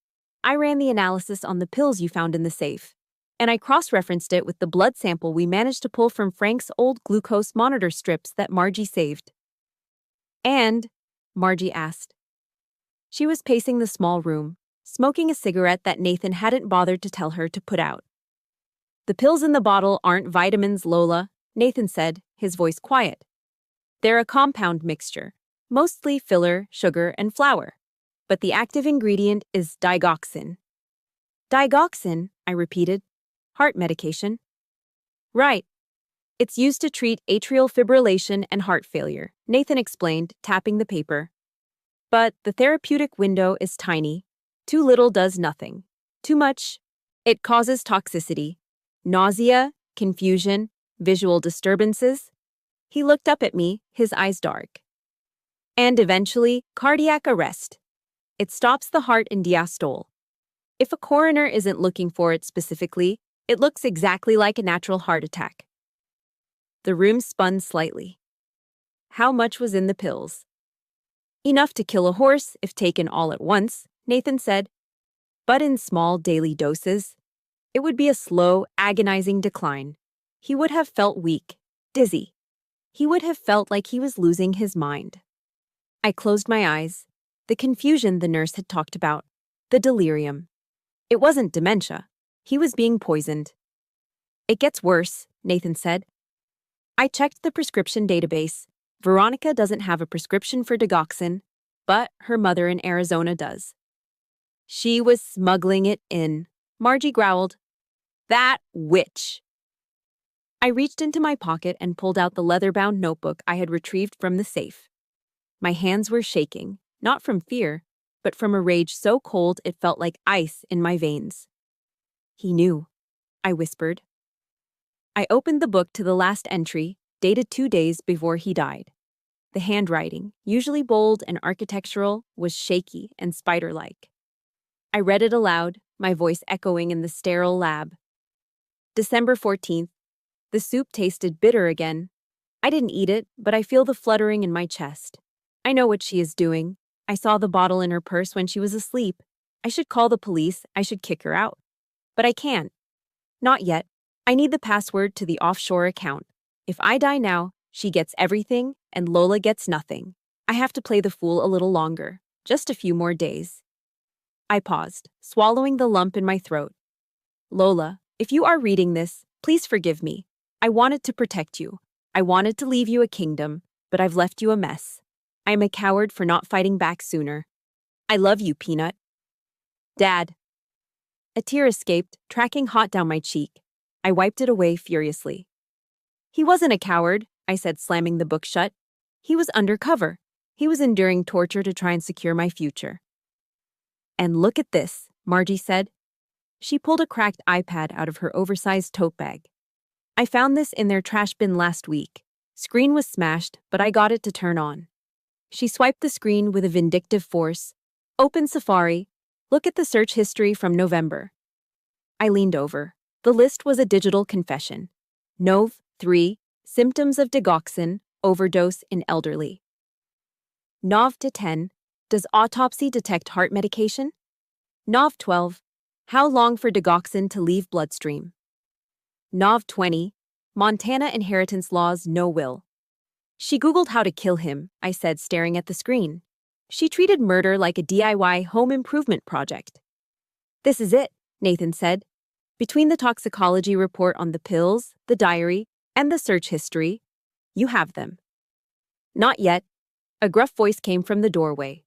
"I ran the analysis on the pills you found in the safe, and I cross-referenced it with the blood sample we managed to pull from Frank's old glucose monitor strips that Margie saved." "And?" Margie asked. She was pacing the small room, smoking a cigarette that Nathan hadn't bothered to tell her to put out. "The pills in the bottle aren't vitamins, Lola," Nathan said, his voice quiet. "They're a compound mixture, mostly filler, sugar, and flour. But the active ingredient is digoxin." "Digoxin," I repeated. "Heart medication." "Right. It's used to treat atrial fibrillation and heart failure," Nathan explained, tapping the paper. "But the therapeutic window is tiny. Too little does nothing. Too much, it causes toxicity. Nausea, confusion, visual disturbances." He looked up at me, his eyes dark. "And eventually, cardiac arrest. It stops the heart in diastole. If a coroner isn't looking for it specifically, it looks exactly like a natural heart attack." The room spun slightly. How much was in the pills? "Enough to kill a horse if taken all at once," Nathan said. "But in small daily doses, it would be a slow, agonizing decline. He would have felt weak, dizzy. He would have felt like he was losing his mind." I closed my eyes. The confusion the nurse had talked about. The delirium. It wasn't dementia. He was being poisoned. "It gets worse," Nathan said. I checked the prescription database. Veronica doesn't have a prescription for digoxin, but her mother in Arizona does. "She was smuggling it in," Margie growled. "That witch." I reached into my pocket and pulled out the leather-bound notebook I had retrieved from the safe. My hands were shaking, not from fear, but from a rage so cold it felt like ice in my veins. "He knew," I whispered. I opened the book to the last entry, dated 2 days before he died. The handwriting, usually bold and architectural, was shaky and spider-like. I read it aloud, my voice echoing in the sterile lab. December 14th. The soup tasted bitter again. I didn't eat it, but I feel the fluttering in my chest. I know what she is doing. I saw the bottle in her purse when she was asleep. I should call the police, I should kick her out. But I can't. Not yet. I need the password to the offshore account. If I die now, she gets everything, and Lola gets nothing. I have to play the fool a little longer, just a few more days. I paused, swallowing the lump in my throat. "Lola, if you are reading this, please forgive me. I wanted to protect you. I wanted to leave you a kingdom, but I've left you a mess. I am a coward for not fighting back sooner. I love you, Peanut." "Dad." A tear escaped, tracking hot down my cheek. I wiped it away furiously. He wasn't a coward, I said, slamming the book shut. He was undercover. He was enduring torture to try and secure my future. And look at this, Margie said. She pulled a cracked iPad out of her oversized tote bag. I found this in their trash bin last week. Screen was smashed, but I got it to turn on. She swiped the screen with a vindictive force. Open Safari. Look at the search history from November. I leaned over. The list was a digital confession. Nov. 3. Symptoms of digoxin, overdose in elderly. Nov. 10. Does autopsy detect heart medication? Nov. 12. How long for digoxin to leave bloodstream? Nov. 20. Montana inheritance laws no will. She Googled how to kill him, I said, staring at the screen. She treated murder like a DIY home improvement project. This is it, Nathan said. Between the toxicology report on the pills, the diary, and the search history, you have them. Not yet. A gruff voice came from the doorway.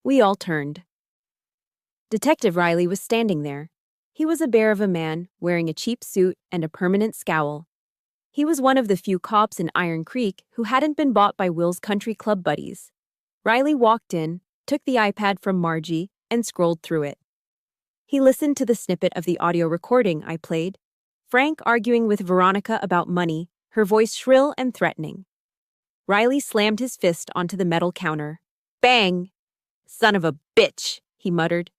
We all turned. Detective Riley was standing there. He was a bear of a man, wearing a cheap suit and a permanent scowl. He was one of the few cops in Iron Creek who hadn't been bought by Will's country club buddies. Riley walked in, took the iPad from Margie, and scrolled through it. He listened to the snippet of the audio recording I played, Frank arguing with Veronica about money, her voice shrill and threatening. Riley slammed his fist onto the metal counter. Bang! Son of a bitch, he muttered.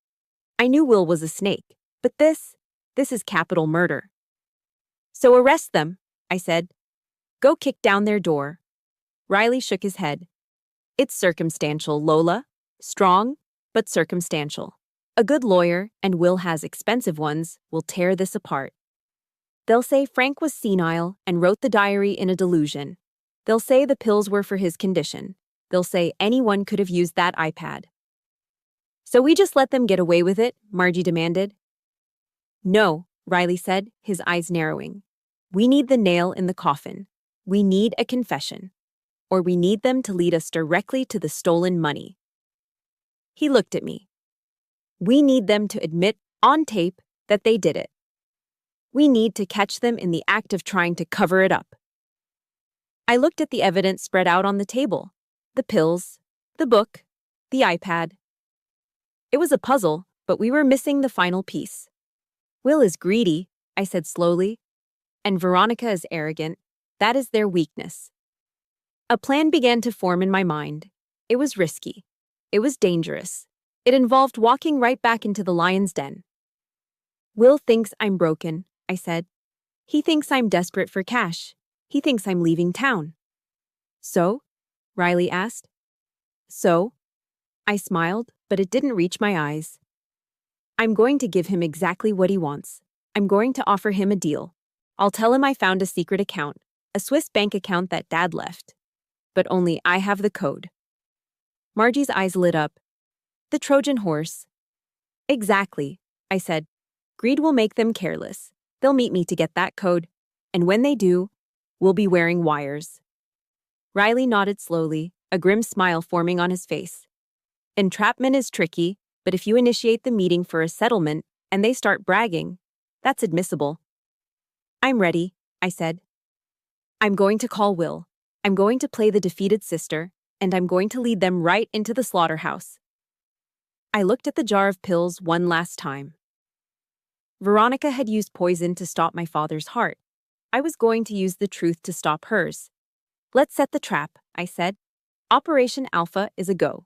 I knew Will was a snake, but this is capital murder. So arrest them, I said. Go kick down their door. Riley shook his head. It's circumstantial, Lola. Strong, but circumstantial. A good lawyer, and Will has expensive ones, will tear this apart. They'll say Frank was senile and wrote the diary in a delusion. They'll say the pills were for his condition. They'll say anyone could have used that iPad. So we just let them get away with it, Margie demanded. No, Riley said, his eyes narrowing. We need the nail in the coffin. We need a confession. Or we need them to lead us directly to the stolen money. He looked at me. We need them to admit, on tape, that they did it. We need to catch them in the act of trying to cover it up. I looked at the evidence spread out on the table. The pills, the book, the iPad. It was a puzzle, but we were missing the final piece. Will is greedy, I said slowly, and Veronica is arrogant. That is their weakness. A plan began to form in my mind. It was risky. It was dangerous. It involved walking right back into the lion's den. Will thinks I'm broken, I said. He thinks I'm desperate for cash. He thinks I'm leaving town. So? Riley asked. So? I smiled, but it didn't reach my eyes. I'm going to give him exactly what he wants. I'm going to offer him a deal. I'll tell him I found a secret account, a Swiss bank account that Dad left. But only I have the code. Margie's eyes lit up. The Trojan horse. Exactly, I said. Greed will make them careless. They'll meet me to get that code, and when they do, we'll be wearing wires. Riley nodded slowly, a grim smile forming on his face. Entrapment is tricky, but if you initiate the meeting for a settlement and they start bragging, that's admissible. I'm ready, I said. I'm going to call Will. I'm going to play the defeated sister, and I'm going to lead them right into the slaughterhouse. I looked at the jar of pills one last time. Veronica had used poison to stop my father's heart. I was going to use the truth to stop hers. Let's set the trap, I said. Operation Alpha is a go.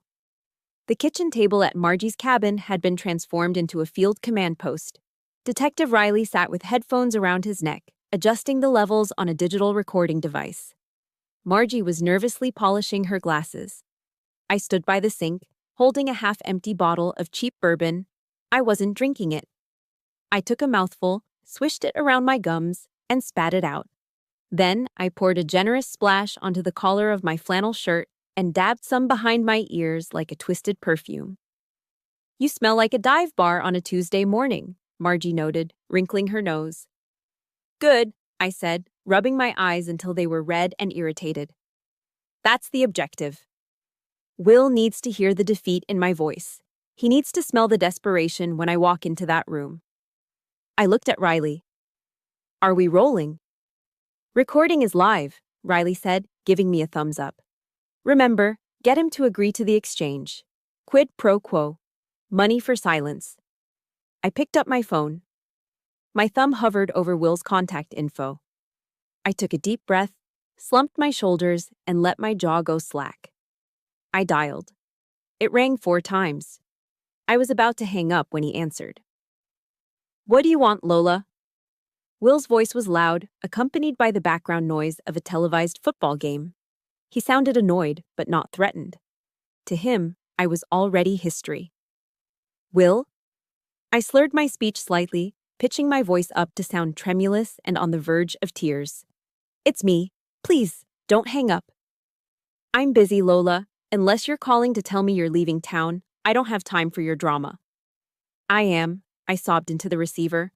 The kitchen table at Margie's cabin had been transformed into a field command post. Detective Riley sat with headphones around his neck, adjusting the levels on a digital recording device. Margie was nervously polishing her glasses. I stood by the sink, holding a half-empty bottle of cheap bourbon. I wasn't drinking it. I took a mouthful, swished it around my gums, and spat it out. Then I poured a generous splash onto the collar of my flannel shirt and dabbed some behind my ears like a twisted perfume. You smell like a dive bar on a Tuesday morning, Margie noted, wrinkling her nose. Good, I said, rubbing my eyes until they were red and irritated. That's the objective. Will needs to hear the defeat in my voice. He needs to smell the desperation when I walk into that room. I looked at Riley. Are we rolling? Recording is live, Riley said, giving me a thumbs up. Remember, get him to agree to the exchange. Quid pro quo. Money for silence. I picked up my phone. My thumb hovered over Will's contact info. I took a deep breath, slumped my shoulders, and let my jaw go slack. I dialed. It rang 4 times. I was about to hang up when he answered. What do you want, Lola? Will's voice was loud, accompanied by the background noise of a televised football game. He sounded annoyed, but not threatened. To him, I was already history. Will? I slurred my speech slightly, pitching my voice up to sound tremulous and on the verge of tears. It's me. Please, don't hang up. I'm busy, Lola. Unless you're calling to tell me you're leaving town, I don't have time for your drama. I am, I sobbed into the receiver.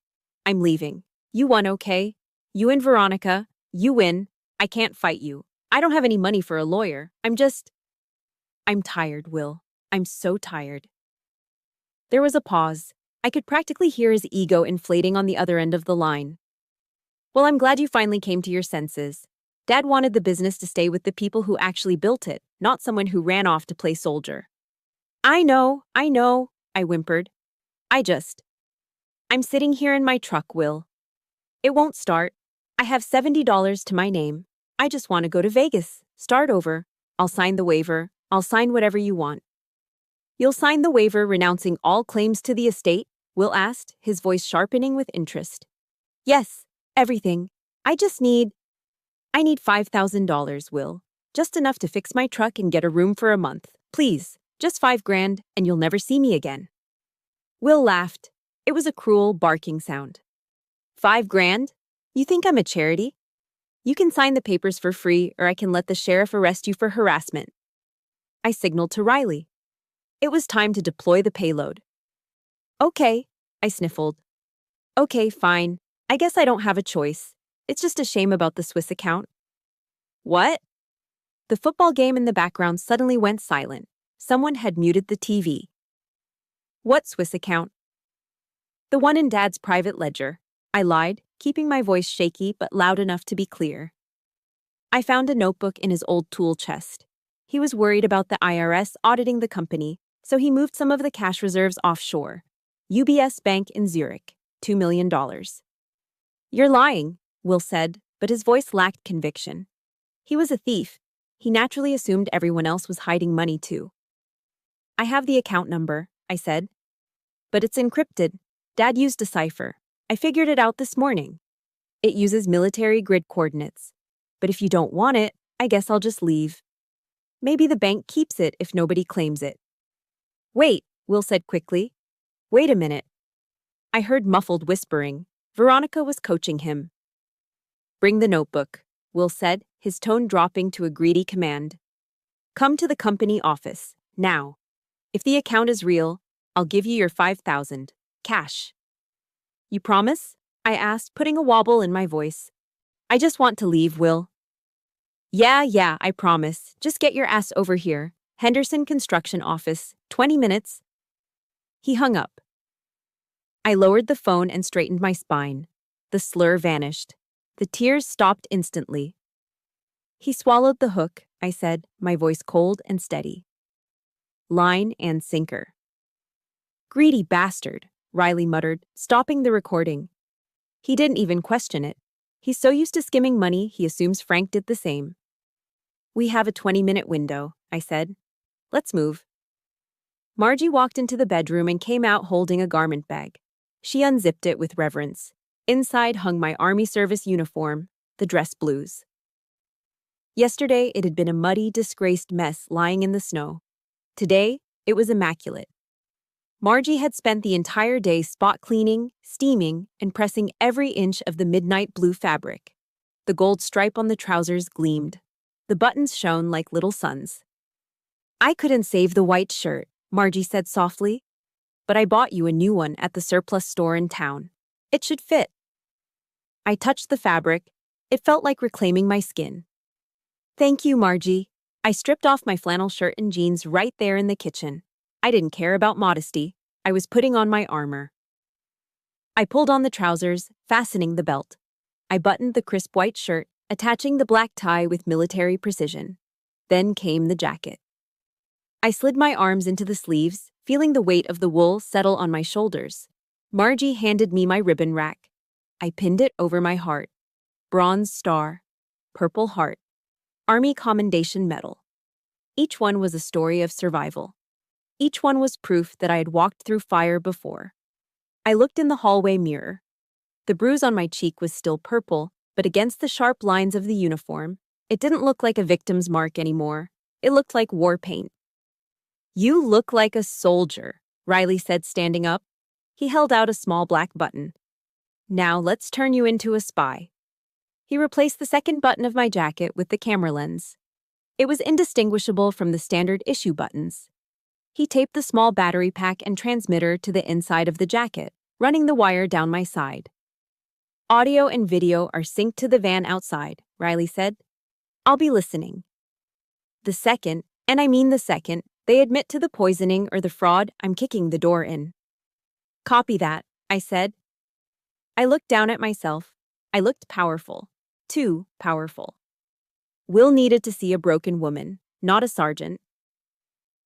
I'm leaving. You won, okay? You and Veronica, you win. I can't fight you. I don't have any money for a lawyer. I'm tired, Will. I'm so tired. There was a pause. I could practically hear his ego inflating on the other end of the line. Well, I'm glad you finally came to your senses. Dad wanted the business to stay with the people who actually built it, not someone who ran off to play soldier. I know, I whimpered. I'm sitting here in my truck, Will. It won't start. I have $70 to my name. I just want to go to Vegas, start over. I'll sign the waiver. I'll sign whatever you want. You'll sign the waiver renouncing all claims to the estate? Will asked, his voice sharpening with interest. Yes, everything. I need $5,000, Will. Just enough to fix my truck and get a room for a month. Please, just $5,000 and you'll never see me again. Will laughed. It was a cruel, barking sound. $5,000? You think I'm a charity? You can sign the papers for free or I can let the sheriff arrest you for harassment. I signaled to Riley. It was time to deploy the payload. Okay, I sniffled. Okay, fine. I guess I don't have a choice. It's just a shame about the Swiss account. What? The football game in the background suddenly went silent. Someone had muted the TV. What Swiss account? The one in Dad's private ledger. I lied, keeping my voice shaky but loud enough to be clear. I found a notebook in his old tool chest. He was worried about the IRS auditing the company, so he moved some of the cash reserves offshore. UBS Bank in Zurich, $2 million. You're lying, Will said, but his voice lacked conviction. He was a thief. He naturally assumed everyone else was hiding money too. I have the account number, I said. But it's encrypted. Dad used a cipher. I figured it out this morning. It uses military grid coordinates. But if you don't want it, I guess I'll just leave. Maybe the bank keeps it if nobody claims it. Wait, Will said quickly. Wait a minute. I heard muffled whispering. Veronica was coaching him. Bring the notebook, Will said, his tone dropping to a greedy command. Come to the company office, now. If the account is real, I'll give you your $5,000, cash. You promise? I asked, putting a wobble in my voice. I just want to leave, Will. Yeah, I promise. Just get your ass over here. Henderson Construction Office, 20 minutes. He hung up. I lowered the phone and straightened my spine. The slur vanished. The tears stopped instantly. He swallowed the hook, I said, my voice cold and steady. Line and sinker. Greedy bastard, Riley muttered, stopping the recording. He didn't even question it. He's so used to skimming money, he assumes Frank did the same. We have a 20-minute window, I said. Let's move. Margie walked into the bedroom and came out holding a garment bag. She unzipped it with reverence. Inside hung my Army service uniform, the dress blues. Yesterday, it had been a muddy, disgraced mess lying in the snow. Today, it was immaculate. Margie had spent the entire day spot cleaning, steaming, and pressing every inch of the midnight blue fabric. The gold stripe on the trousers gleamed. The buttons shone like little suns. I couldn't save the white shirt, Margie said softly, but I bought you a new one at the surplus store in town. It should fit. I touched the fabric. It felt like reclaiming my skin. Thank you, Margie. I stripped off my flannel shirt and jeans right there in the kitchen. I didn't care about modesty. I was putting on my armor. I pulled on the trousers, fastening the belt. I buttoned the crisp white shirt, attaching the black tie with military precision. Then came the jacket. I slid my arms into the sleeves, feeling the weight of the wool settle on my shoulders. Margie handed me my ribbon rack. I pinned it over my heart. Bronze star, Purple Heart, Army Commendation Medal. Each one was a story of survival. Each one was proof that I had walked through fire before. I looked in the hallway mirror. The bruise on my cheek was still purple, but against the sharp lines of the uniform, it didn't look like a victim's mark anymore. It looked like war paint. "You look like a soldier," Riley said, standing up. He held out a small black button. "Now let's turn you into a spy." He replaced the second button of my jacket with the camera lens. It was indistinguishable from the standard issue buttons. He taped the small battery pack and transmitter to the inside of the jacket, running the wire down my side. "Audio and video are synced to the van outside," Riley said. "I'll be listening. The second, and I mean the second, they admit to the poisoning or the fraud, I'm kicking the door in." "Copy that," I said. I looked down at myself. I looked powerful. Too powerful. Will needed to see a broken woman, not a sergeant.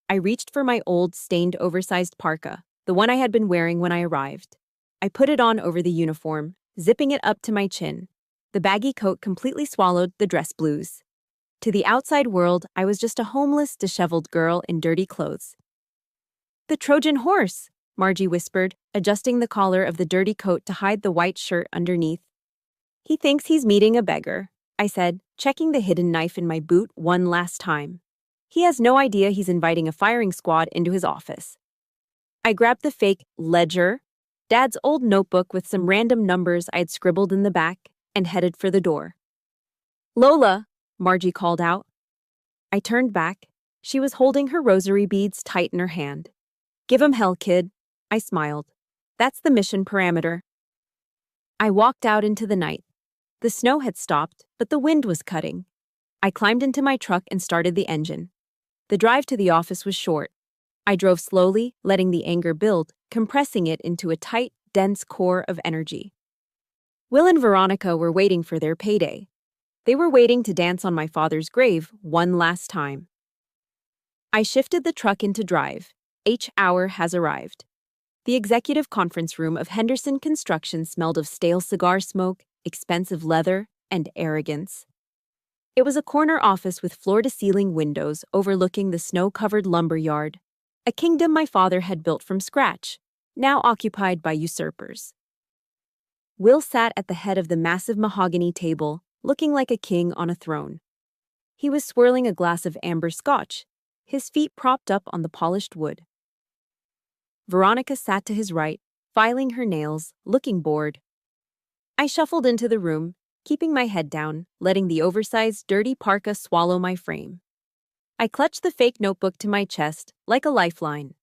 I reached for my old, stained, oversized parka, the one I had been wearing when I arrived. I put it on over the uniform, zipping it up to my chin. The baggy coat completely swallowed the dress blues. To the outside world, I was just a homeless, disheveled girl in dirty clothes. "The Trojan horse," Margie whispered, adjusting the collar of the dirty coat to hide the white shirt underneath. "He thinks he's meeting a beggar," I said, checking the hidden knife in my boot one last time. "He has no idea he's inviting a firing squad into his office." I grabbed the fake ledger, Dad's old notebook with some random numbers I had scribbled in the back, and headed for the door. "Lola," Margie called out. I turned back. She was holding her rosary beads tight in her hand. "Give 'em hell, kid," I smiled. "That's the mission parameter." I walked out into the night. The snow had stopped, but the wind was cutting. I climbed into my truck and started the engine. The drive to the office was short. I drove slowly, letting the anger build, compressing it into a tight, dense core of energy. Will and Veronica were waiting for their payday. They were waiting to dance on my father's grave one last time. I shifted the truck into drive. H hour has arrived. The executive conference room of Henderson Construction smelled of stale cigar smoke, expensive leather, and arrogance. It was a corner office with floor-to-ceiling windows overlooking the snow-covered lumber yard, a kingdom my father had built from scratch, now occupied by usurpers. Will sat at the head of the massive mahogany table, looking like a king on a throne. He was swirling a glass of amber scotch, his feet propped up on the polished wood. Veronica sat to his right, filing her nails, looking bored. I shuffled into the room, keeping my head down, letting the oversized, dirty parka swallow my frame. I clutched the fake notebook to my chest, like a lifeline.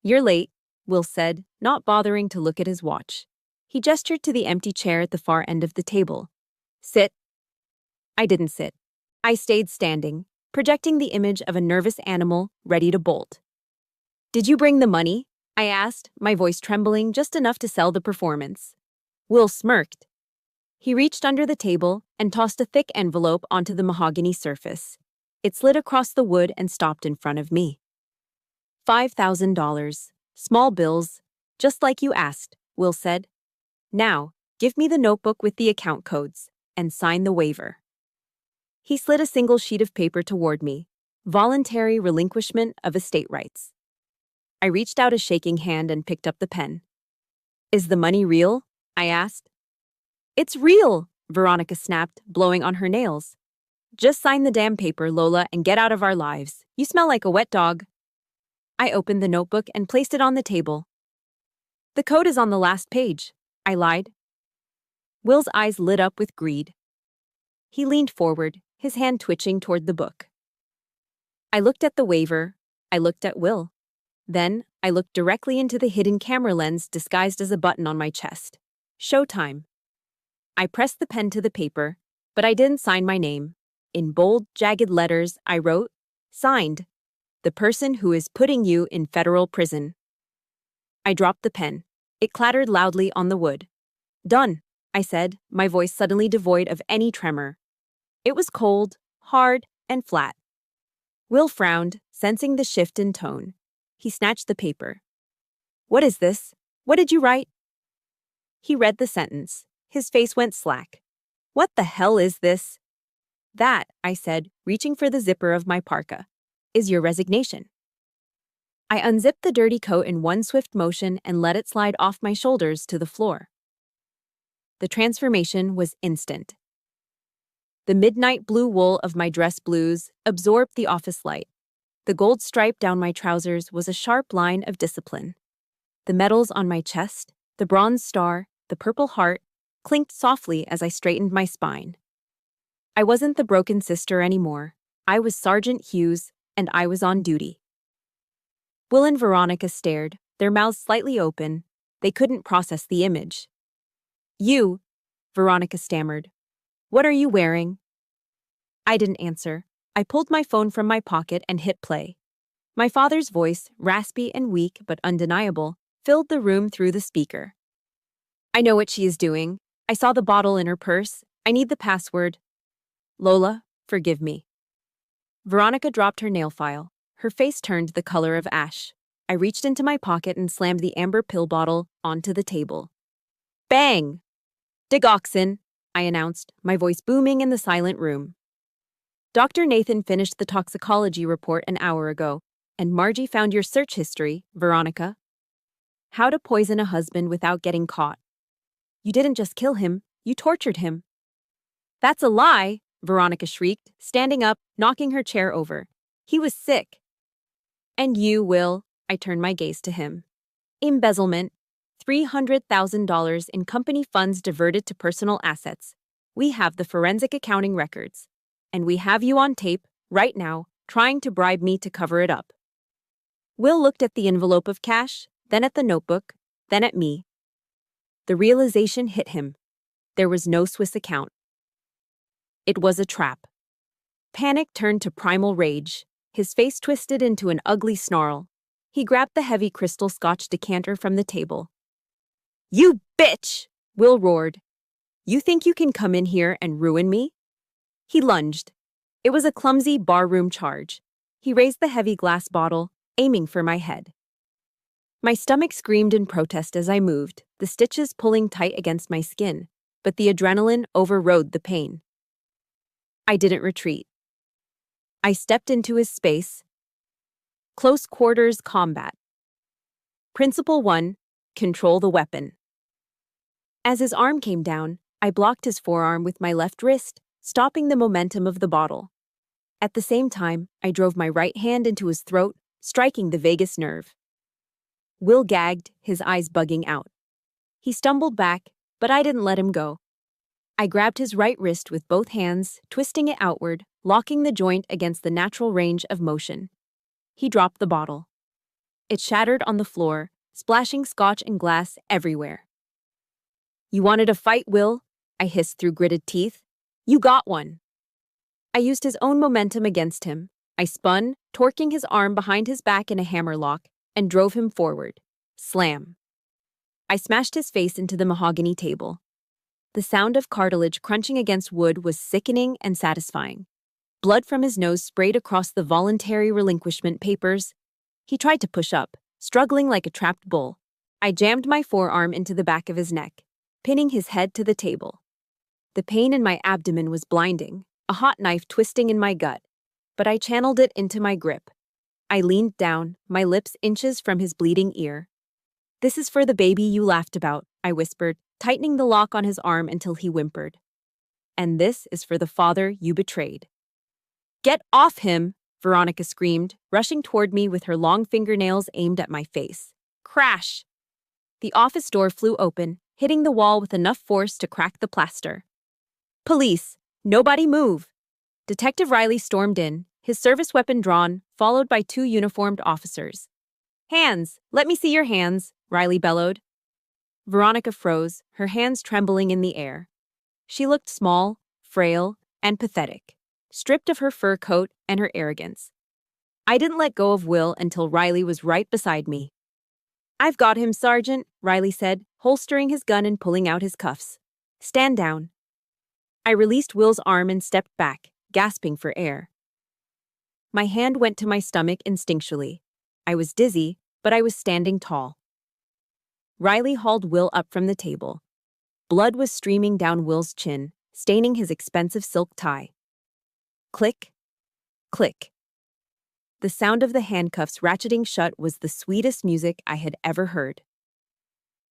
"You're late," Will said, not bothering to look at his watch. He gestured to the empty chair at the far end of the table. "Sit." I didn't sit. I stayed standing, projecting the image of a nervous animal ready to bolt. "Did you bring the money?" I asked, my voice trembling just enough to sell the performance. Will smirked. He reached under the table and tossed a thick envelope onto the mahogany surface. It slid across the wood and stopped in front of me. $5,000. Small bills. Just like you asked, Will said. "Now, give me the notebook with the account codes, and sign the waiver." He slid a single sheet of paper toward me. Voluntary relinquishment of estate rights. I reached out a shaking hand and picked up the pen. "Is the money real?" I asked. "It's real," Veronica snapped, blowing on her nails. "Just sign the damn paper, Lola, and get out of our lives. You smell like a wet dog." I opened the notebook and placed it on the table. "The code is on the last page," I lied. Will's eyes lit up with greed. He leaned forward, his hand twitching toward the book. I looked at the waiver. I looked at Will. Then, I looked directly into the hidden camera lens disguised as a button on my chest. Showtime. I pressed the pen to the paper, but I didn't sign my name. In bold, jagged letters, I wrote, "Signed, the person who is putting you in federal prison." I dropped the pen. It clattered loudly on the wood. "Done," I said, my voice suddenly devoid of any tremor. It was cold, hard, and flat. Will frowned, sensing the shift in tone. He snatched the paper. "What is this? What did you write?" He read the sentence. His face went slack. "What the hell is this?" "That," I said, reaching for the zipper of my parka, "is your resignation." I unzipped the dirty coat in one swift motion and let it slide off my shoulders to the floor. The transformation was instant. The midnight blue wool of my dress blues absorbed the office light. The gold stripe down my trousers was a sharp line of discipline. The medals on my chest, the bronze star, the purple heart, clinked softly as I straightened my spine. I wasn't the broken sister anymore. I was Sergeant Hughes, and I was on duty. Will and Veronica stared, their mouths slightly open. They couldn't process the image. "You," Veronica stammered. "What are you wearing?" I didn't answer. I pulled my phone from my pocket and hit play. My father's voice, raspy and weak but undeniable, filled the room through the speaker. "I know what she is doing. I saw the bottle in her purse. I need the password. Lola, forgive me." Veronica dropped her nail file. Her face turned the color of ash. I reached into my pocket and slammed the amber pill bottle onto the table. Bang! "Digoxin," I announced, my voice booming in the silent room. "Dr. Nathan finished the toxicology report an hour ago, and Margie found your search history, Veronica. How to poison a husband without getting caught. You didn't just kill him, you tortured him." "That's a lie," Veronica shrieked, standing up, knocking her chair over. "He was sick." "And you, Will," I turned my gaze to him. "Embezzlement. $300,000 in company funds diverted to personal assets. We have the forensic accounting records. And we have you on tape, right now, trying to bribe me to cover it up." Will looked at the envelope of cash, then at the notebook, then at me. The realization hit him. There was no Swiss account. It was a trap. Panic turned to primal rage. His face twisted into an ugly snarl. He grabbed the heavy crystal Scotch decanter from the table. "You bitch!" Will roared. "You think you can come in here and ruin me?" He lunged. It was a clumsy barroom charge. He raised the heavy glass bottle, aiming for my head. My stomach screamed in protest as I moved, the stitches pulling tight against my skin, but the adrenaline overrode the pain. I didn't retreat. I stepped into his space. Close quarters combat. Principle 1. Control the weapon. As his arm came down, I blocked his forearm with my left wrist, stopping the momentum of the bottle. At the same time, I drove my right hand into his throat, striking the vagus nerve. Will gagged, his eyes bugging out. He stumbled back, but I didn't let him go. I grabbed his right wrist with both hands, twisting it outward, locking the joint against the natural range of motion. He dropped the bottle. It shattered on the floor, splashing scotch and glass everywhere. "You wanted a fight, Will?" I hissed through gritted teeth. "You got one." I used his own momentum against him. I spun, torquing his arm behind his back in a hammerlock, and drove him forward. Slam. I smashed his face into the mahogany table. The sound of cartilage crunching against wood was sickening and satisfying. Blood from his nose sprayed across the voluntary relinquishment papers. He tried to push up, struggling like a trapped bull. I jammed my forearm into the back of his neck, pinning his head to the table. The pain in my abdomen was blinding, a hot knife twisting in my gut, but I channeled it into my grip. I leaned down, my lips inches from his bleeding ear. "This is for the baby you laughed about," I whispered, tightening the lock on his arm until he whimpered. "And this is for the father you betrayed." "Get off him!" Veronica screamed, rushing toward me with her long fingernails aimed at my face. Crash! The office door flew open, hitting the wall with enough force to crack the plaster. "Police! Nobody move!" Detective Riley stormed in, his service weapon drawn, followed by 2 uniformed officers. "Hands! Let me see your hands!" Riley bellowed. Veronica froze, her hands trembling in the air. She looked small, frail, and pathetic, stripped of her fur coat and her arrogance. I didn't let go of Will until Riley was right beside me. "I've got him, Sergeant," Riley said, holstering his gun and pulling out his cuffs. "Stand down." I released Will's arm and stepped back, gasping for air. My hand went to my stomach instinctually. I was dizzy, but I was standing tall. Riley hauled Will up from the table. Blood was streaming down Will's chin, staining his expensive silk tie. Click, click. The sound of the handcuffs ratcheting shut was the sweetest music I had ever heard.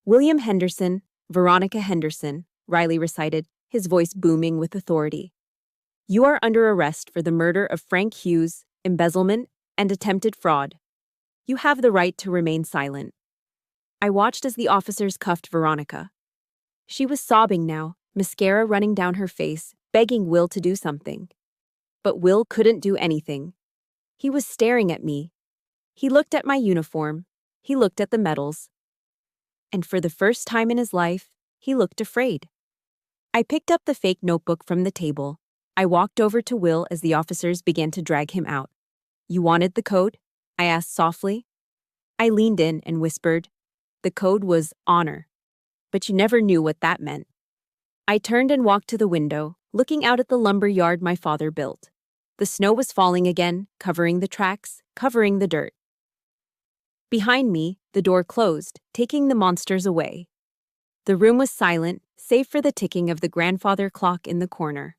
"William Henderson, Veronica Henderson," Riley recited, his voice booming with authority. "You are under arrest for the murder of Frank Hughes, embezzlement, and attempted fraud. You have the right to remain silent." I watched as the officers cuffed Veronica. She was sobbing now, mascara running down her face, begging Will to do something. But Will couldn't do anything. He was staring at me. He looked at my uniform. He looked at the medals. And for the first time in his life, he looked afraid. I picked up the fake notebook from the table. I walked over to Will as the officers began to drag him out. "You wanted the code?" I asked softly. I leaned in and whispered, "The code was honor. But you never knew what that meant." I turned and walked to the window, looking out at the lumber yard my father built. The snow was falling again, covering the tracks, covering the dirt. Behind me, the door closed, taking the monsters away. The room was silent, save for the ticking of the grandfather clock in the corner.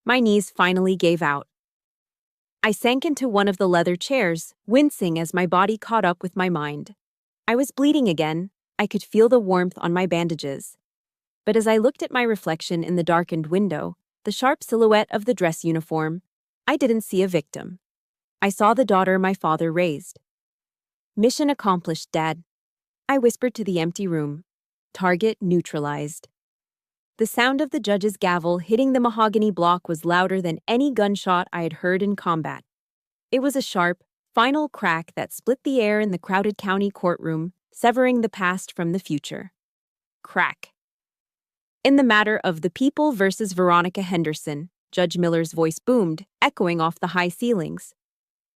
My knees finally gave out. I sank into one of the leather chairs, wincing as my body caught up with my mind. I was bleeding again. I could feel the warmth on my bandages. But as I looked at my reflection in the darkened window, the sharp silhouette of the dress uniform, I didn't see a victim. I saw the daughter my father raised. "Mission accomplished, Dad," I whispered to the empty room. "Target neutralized." The sound of the judge's gavel hitting the mahogany block was louder than any gunshot I had heard in combat. It was a sharp, final crack that split the air in the crowded county courtroom, severing the past from the future. Crack. In the matter of the People versus Veronica Henderson, Judge Miller's voice boomed, echoing off the high ceilings.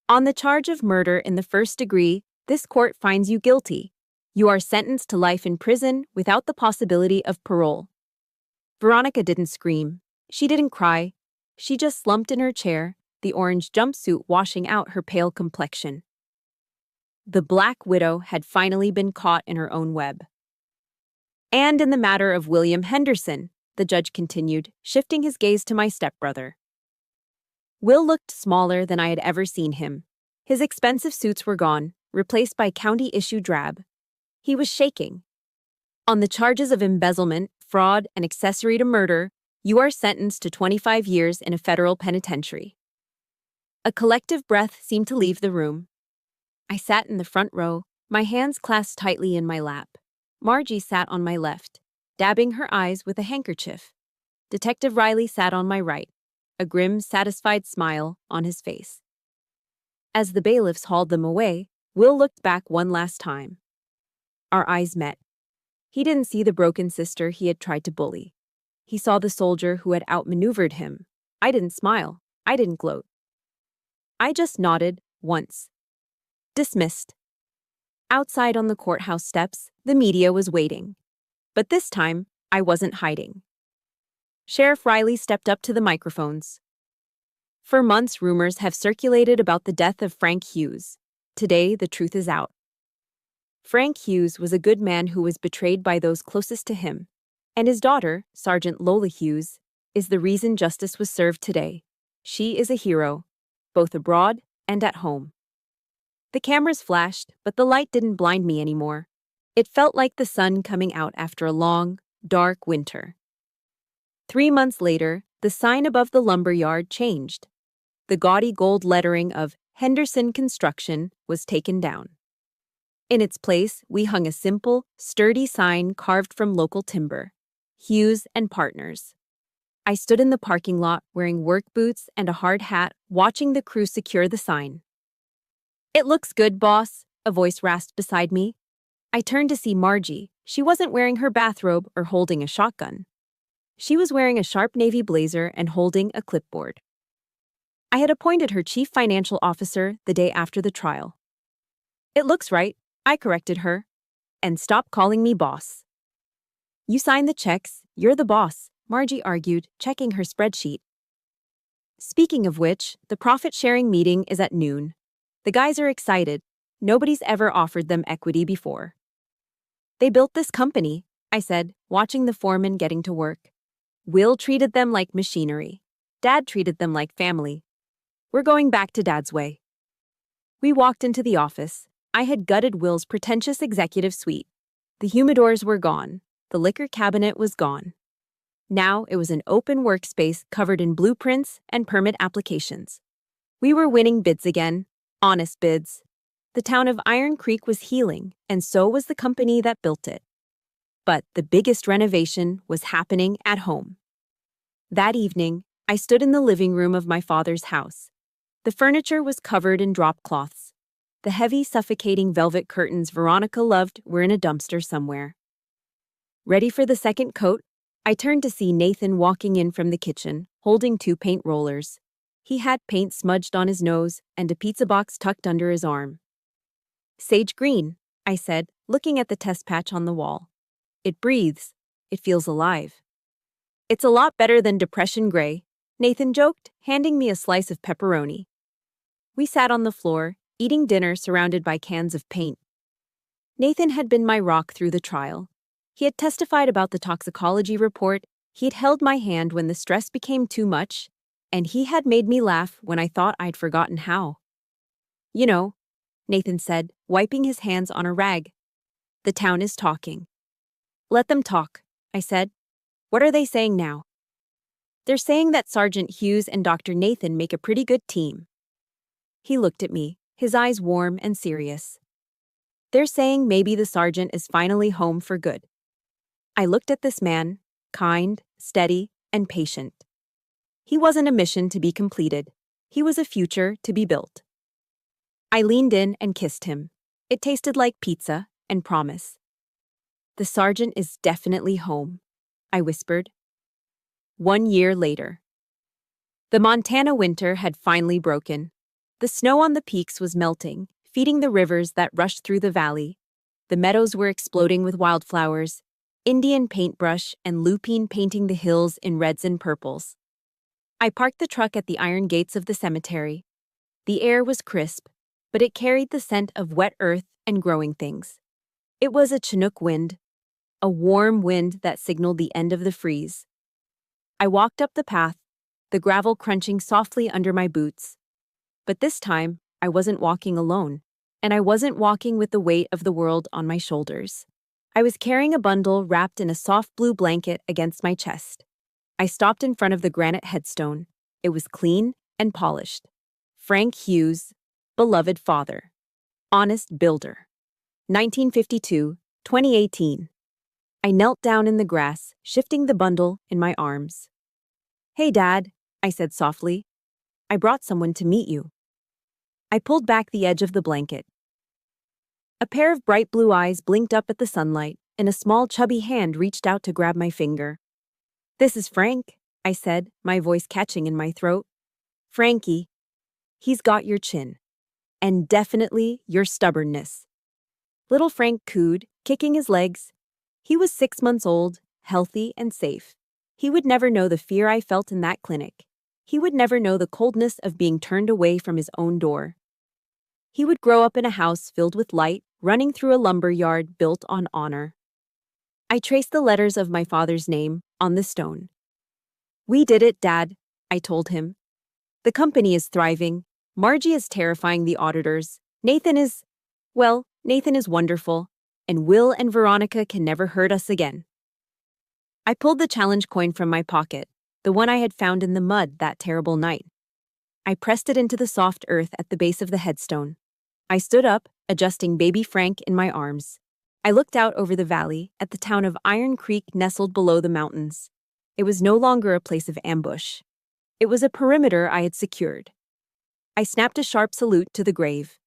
"On the charge of murder in the first degree, this court finds you guilty. You are sentenced to life in prison without the possibility of parole." Veronica didn't scream. She didn't cry. She just slumped in her chair, the orange jumpsuit washing out her pale complexion. The Black Widow had finally been caught in her own web. "And in the matter of William Henderson," the judge continued, shifting his gaze to my stepbrother. Will looked smaller than I had ever seen him. His expensive suits were gone, replaced by county-issue drab. He was shaking. "On the charges of embezzlement, fraud, and accessory to murder, you are sentenced to 25 years in a federal penitentiary." A collective breath seemed to leave the room. I sat in the front row, my hands clasped tightly in my lap. Margie sat on my left, dabbing her eyes with a handkerchief. Detective Riley sat on my right, a grim, satisfied smile on his face. As the bailiffs hauled them away, Will looked back one last time. Our eyes met. He didn't see the broken sister he had tried to bully. He saw the soldier who had outmaneuvered him. I didn't smile. I didn't gloat. I just nodded, once. Dismissed. Outside on the courthouse steps, the media was waiting. But this time, I wasn't hiding. Sheriff Riley stepped up to the microphones. "For months, rumors have circulated about the death of Frank Hughes. Today, the truth is out. Frank Hughes was a good man who was betrayed by those closest to him, and his daughter, Sergeant Lola Hughes, is the reason justice was served today. She is a hero, both abroad and at home." The cameras flashed, but the light didn't blind me anymore. It felt like the sun coming out after a long, dark winter. 3 months later, the sign above the lumber yard changed. The gaudy gold lettering of Henderson Construction was taken down. In its place, we hung a simple, sturdy sign carved from local timber, Hughes and Partners. I stood in the parking lot wearing work boots and a hard hat, watching the crew secure the sign. "It looks good, boss," a voice rasped beside me. I turned to see Margie. She wasn't wearing her bathrobe or holding a shotgun. She was wearing a sharp navy blazer and holding a clipboard. I had appointed her chief financial officer the day after the trial. "It looks right," I corrected her. And stop calling me boss. You sign the checks, you're the boss, Margie argued, checking her spreadsheet. Speaking of which, the profit-sharing meeting is at noon. The guys are excited. Nobody's ever offered them equity before. They built this company, I said, watching the foreman getting to work. Will treated them like machinery. Dad treated them like family. We're going back to Dad's way. We walked into the office. I had gutted Will's pretentious executive suite. The humidors were gone. The liquor cabinet was gone. Now it was an open workspace covered in blueprints and permit applications. We were winning bids again, honest bids. The town of Iron Creek was healing, and so was the company that built it. But the biggest renovation was happening at home. That evening, I stood in the living room of my father's house. The furniture was covered in drop cloths. The heavy, suffocating velvet curtains Veronica loved were in a dumpster somewhere. Ready for the second coat? I turned to see Nathan walking in from the kitchen, holding 2 paint rollers. He had paint smudged on his nose and a pizza box tucked under his arm. Sage green, I said, looking at the test patch on the wall. It breathes. It feels alive. It's a lot better than depression gray, Nathan joked, handing me a slice of pepperoni. We sat on the floor, eating dinner surrounded by cans of paint. Nathan had been my rock through the trial. He had testified about the toxicology report, he had held my hand when the stress became too much, and he had made me laugh when I thought I'd forgotten how. You know, Nathan said, wiping his hands on a rag. The town is talking. Let them talk, I said. What are they saying now? They're saying that Sergeant Hughes and Dr. Nathan make a pretty good team. He looked at me, his eyes warm and serious. They're saying maybe the sergeant is finally home for good. I looked at this man, kind, steady, and patient. He wasn't a mission to be completed. He was a future to be built. I leaned in and kissed him. It tasted like pizza and promise. The sergeant is definitely home, I whispered. 1 year later. The Montana winter had finally broken. The snow on the peaks was melting, feeding the rivers that rushed through the valley. The meadows were exploding with wildflowers, Indian paintbrush and lupine painting the hills in reds and purples. I parked the truck at the iron gates of the cemetery. The air was crisp, but it carried the scent of wet earth and growing things. It was a Chinook wind, a warm wind that signaled the end of the freeze. I walked up the path, the gravel crunching softly under my boots. But this time, I wasn't walking alone, and I wasn't walking with the weight of the world on my shoulders. I was carrying a bundle wrapped in a soft blue blanket against my chest. I stopped in front of the granite headstone. It was clean and polished. Frank Hughes, beloved father. Honest builder. 1952, 2018. I knelt down in the grass, shifting the bundle in my arms. Hey, Dad, I said softly. I brought someone to meet you. I pulled back the edge of the blanket. A pair of bright blue eyes blinked up at the sunlight, and a small chubby hand reached out to grab my finger. This is Frank, I said, my voice catching in my throat. Frankie. He's got your chin. And definitely your stubbornness. Little Frank cooed, kicking his legs. He was 6 months old, healthy and safe. He would never know the fear I felt in that clinic. He would never know the coldness of being turned away from his own door. He would grow up in a house filled with light, running through a lumber yard built on honor. I traced the letters of my father's name on the stone. We did it, Dad, I told him. The company is thriving. Margie is terrifying the auditors. Nathan is wonderful. And Will and Veronica can never hurt us again. I pulled the challenge coin from my pocket, the one I had found in the mud that terrible night. I pressed it into the soft earth at the base of the headstone. I stood up, adjusting baby Frank in my arms. I looked out over the valley at the town of Iron Creek nestled below the mountains. It was no longer a place of ambush. It was a perimeter I had secured. I snapped a sharp salute to the grave.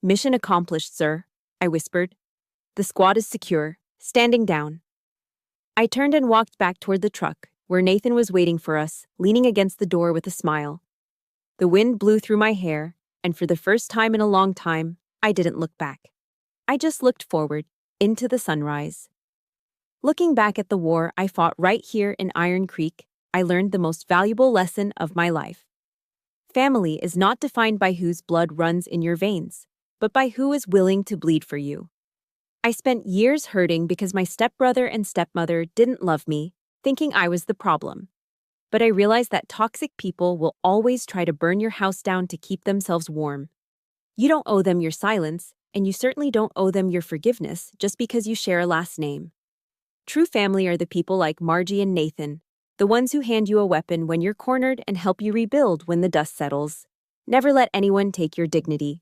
Mission accomplished, sir, I whispered. The squad is secure, standing down. I turned and walked back toward the truck, where Nathan was waiting for us, leaning against the door with a smile. The wind blew through my hair, and for the first time in a long time, I didn't look back. I just looked forward, into the sunrise. Looking back at the war I fought right here in Iron Creek, I learned the most valuable lesson of my life. Family is not defined by whose blood runs in your veins, but by who is willing to bleed for you. I spent years hurting because my stepbrother and stepmother didn't love me, thinking I was the problem. But I realized that toxic people will always try to burn your house down to keep themselves warm. You don't owe them your silence, and you certainly don't owe them your forgiveness just because you share a last name. True family are the people like Margie and Nathan, the ones who hand you a weapon when you're cornered and help you rebuild when the dust settles. Never let anyone take your dignity.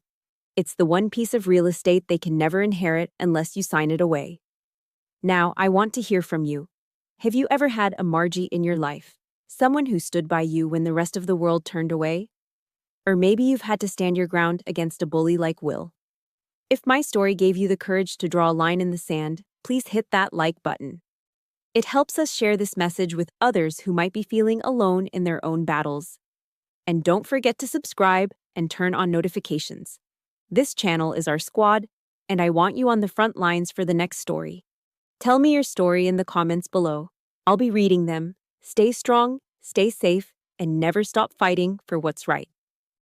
It's the one piece of real estate they can never inherit unless you sign it away. Now, I want to hear from you. Have you ever had a Margie in your life? Someone who stood by you when the rest of the world turned away? Or maybe you've had to stand your ground against a bully like Will. If my story gave you the courage to draw a line in the sand, please hit that like button. It helps us share this message with others who might be feeling alone in their own battles. And don't forget to subscribe and turn on notifications. This channel is our squad, and I want you on the front lines for the next story. Tell me your story in the comments below. I'll be reading them. Stay strong, stay safe, and never stop fighting for what's right.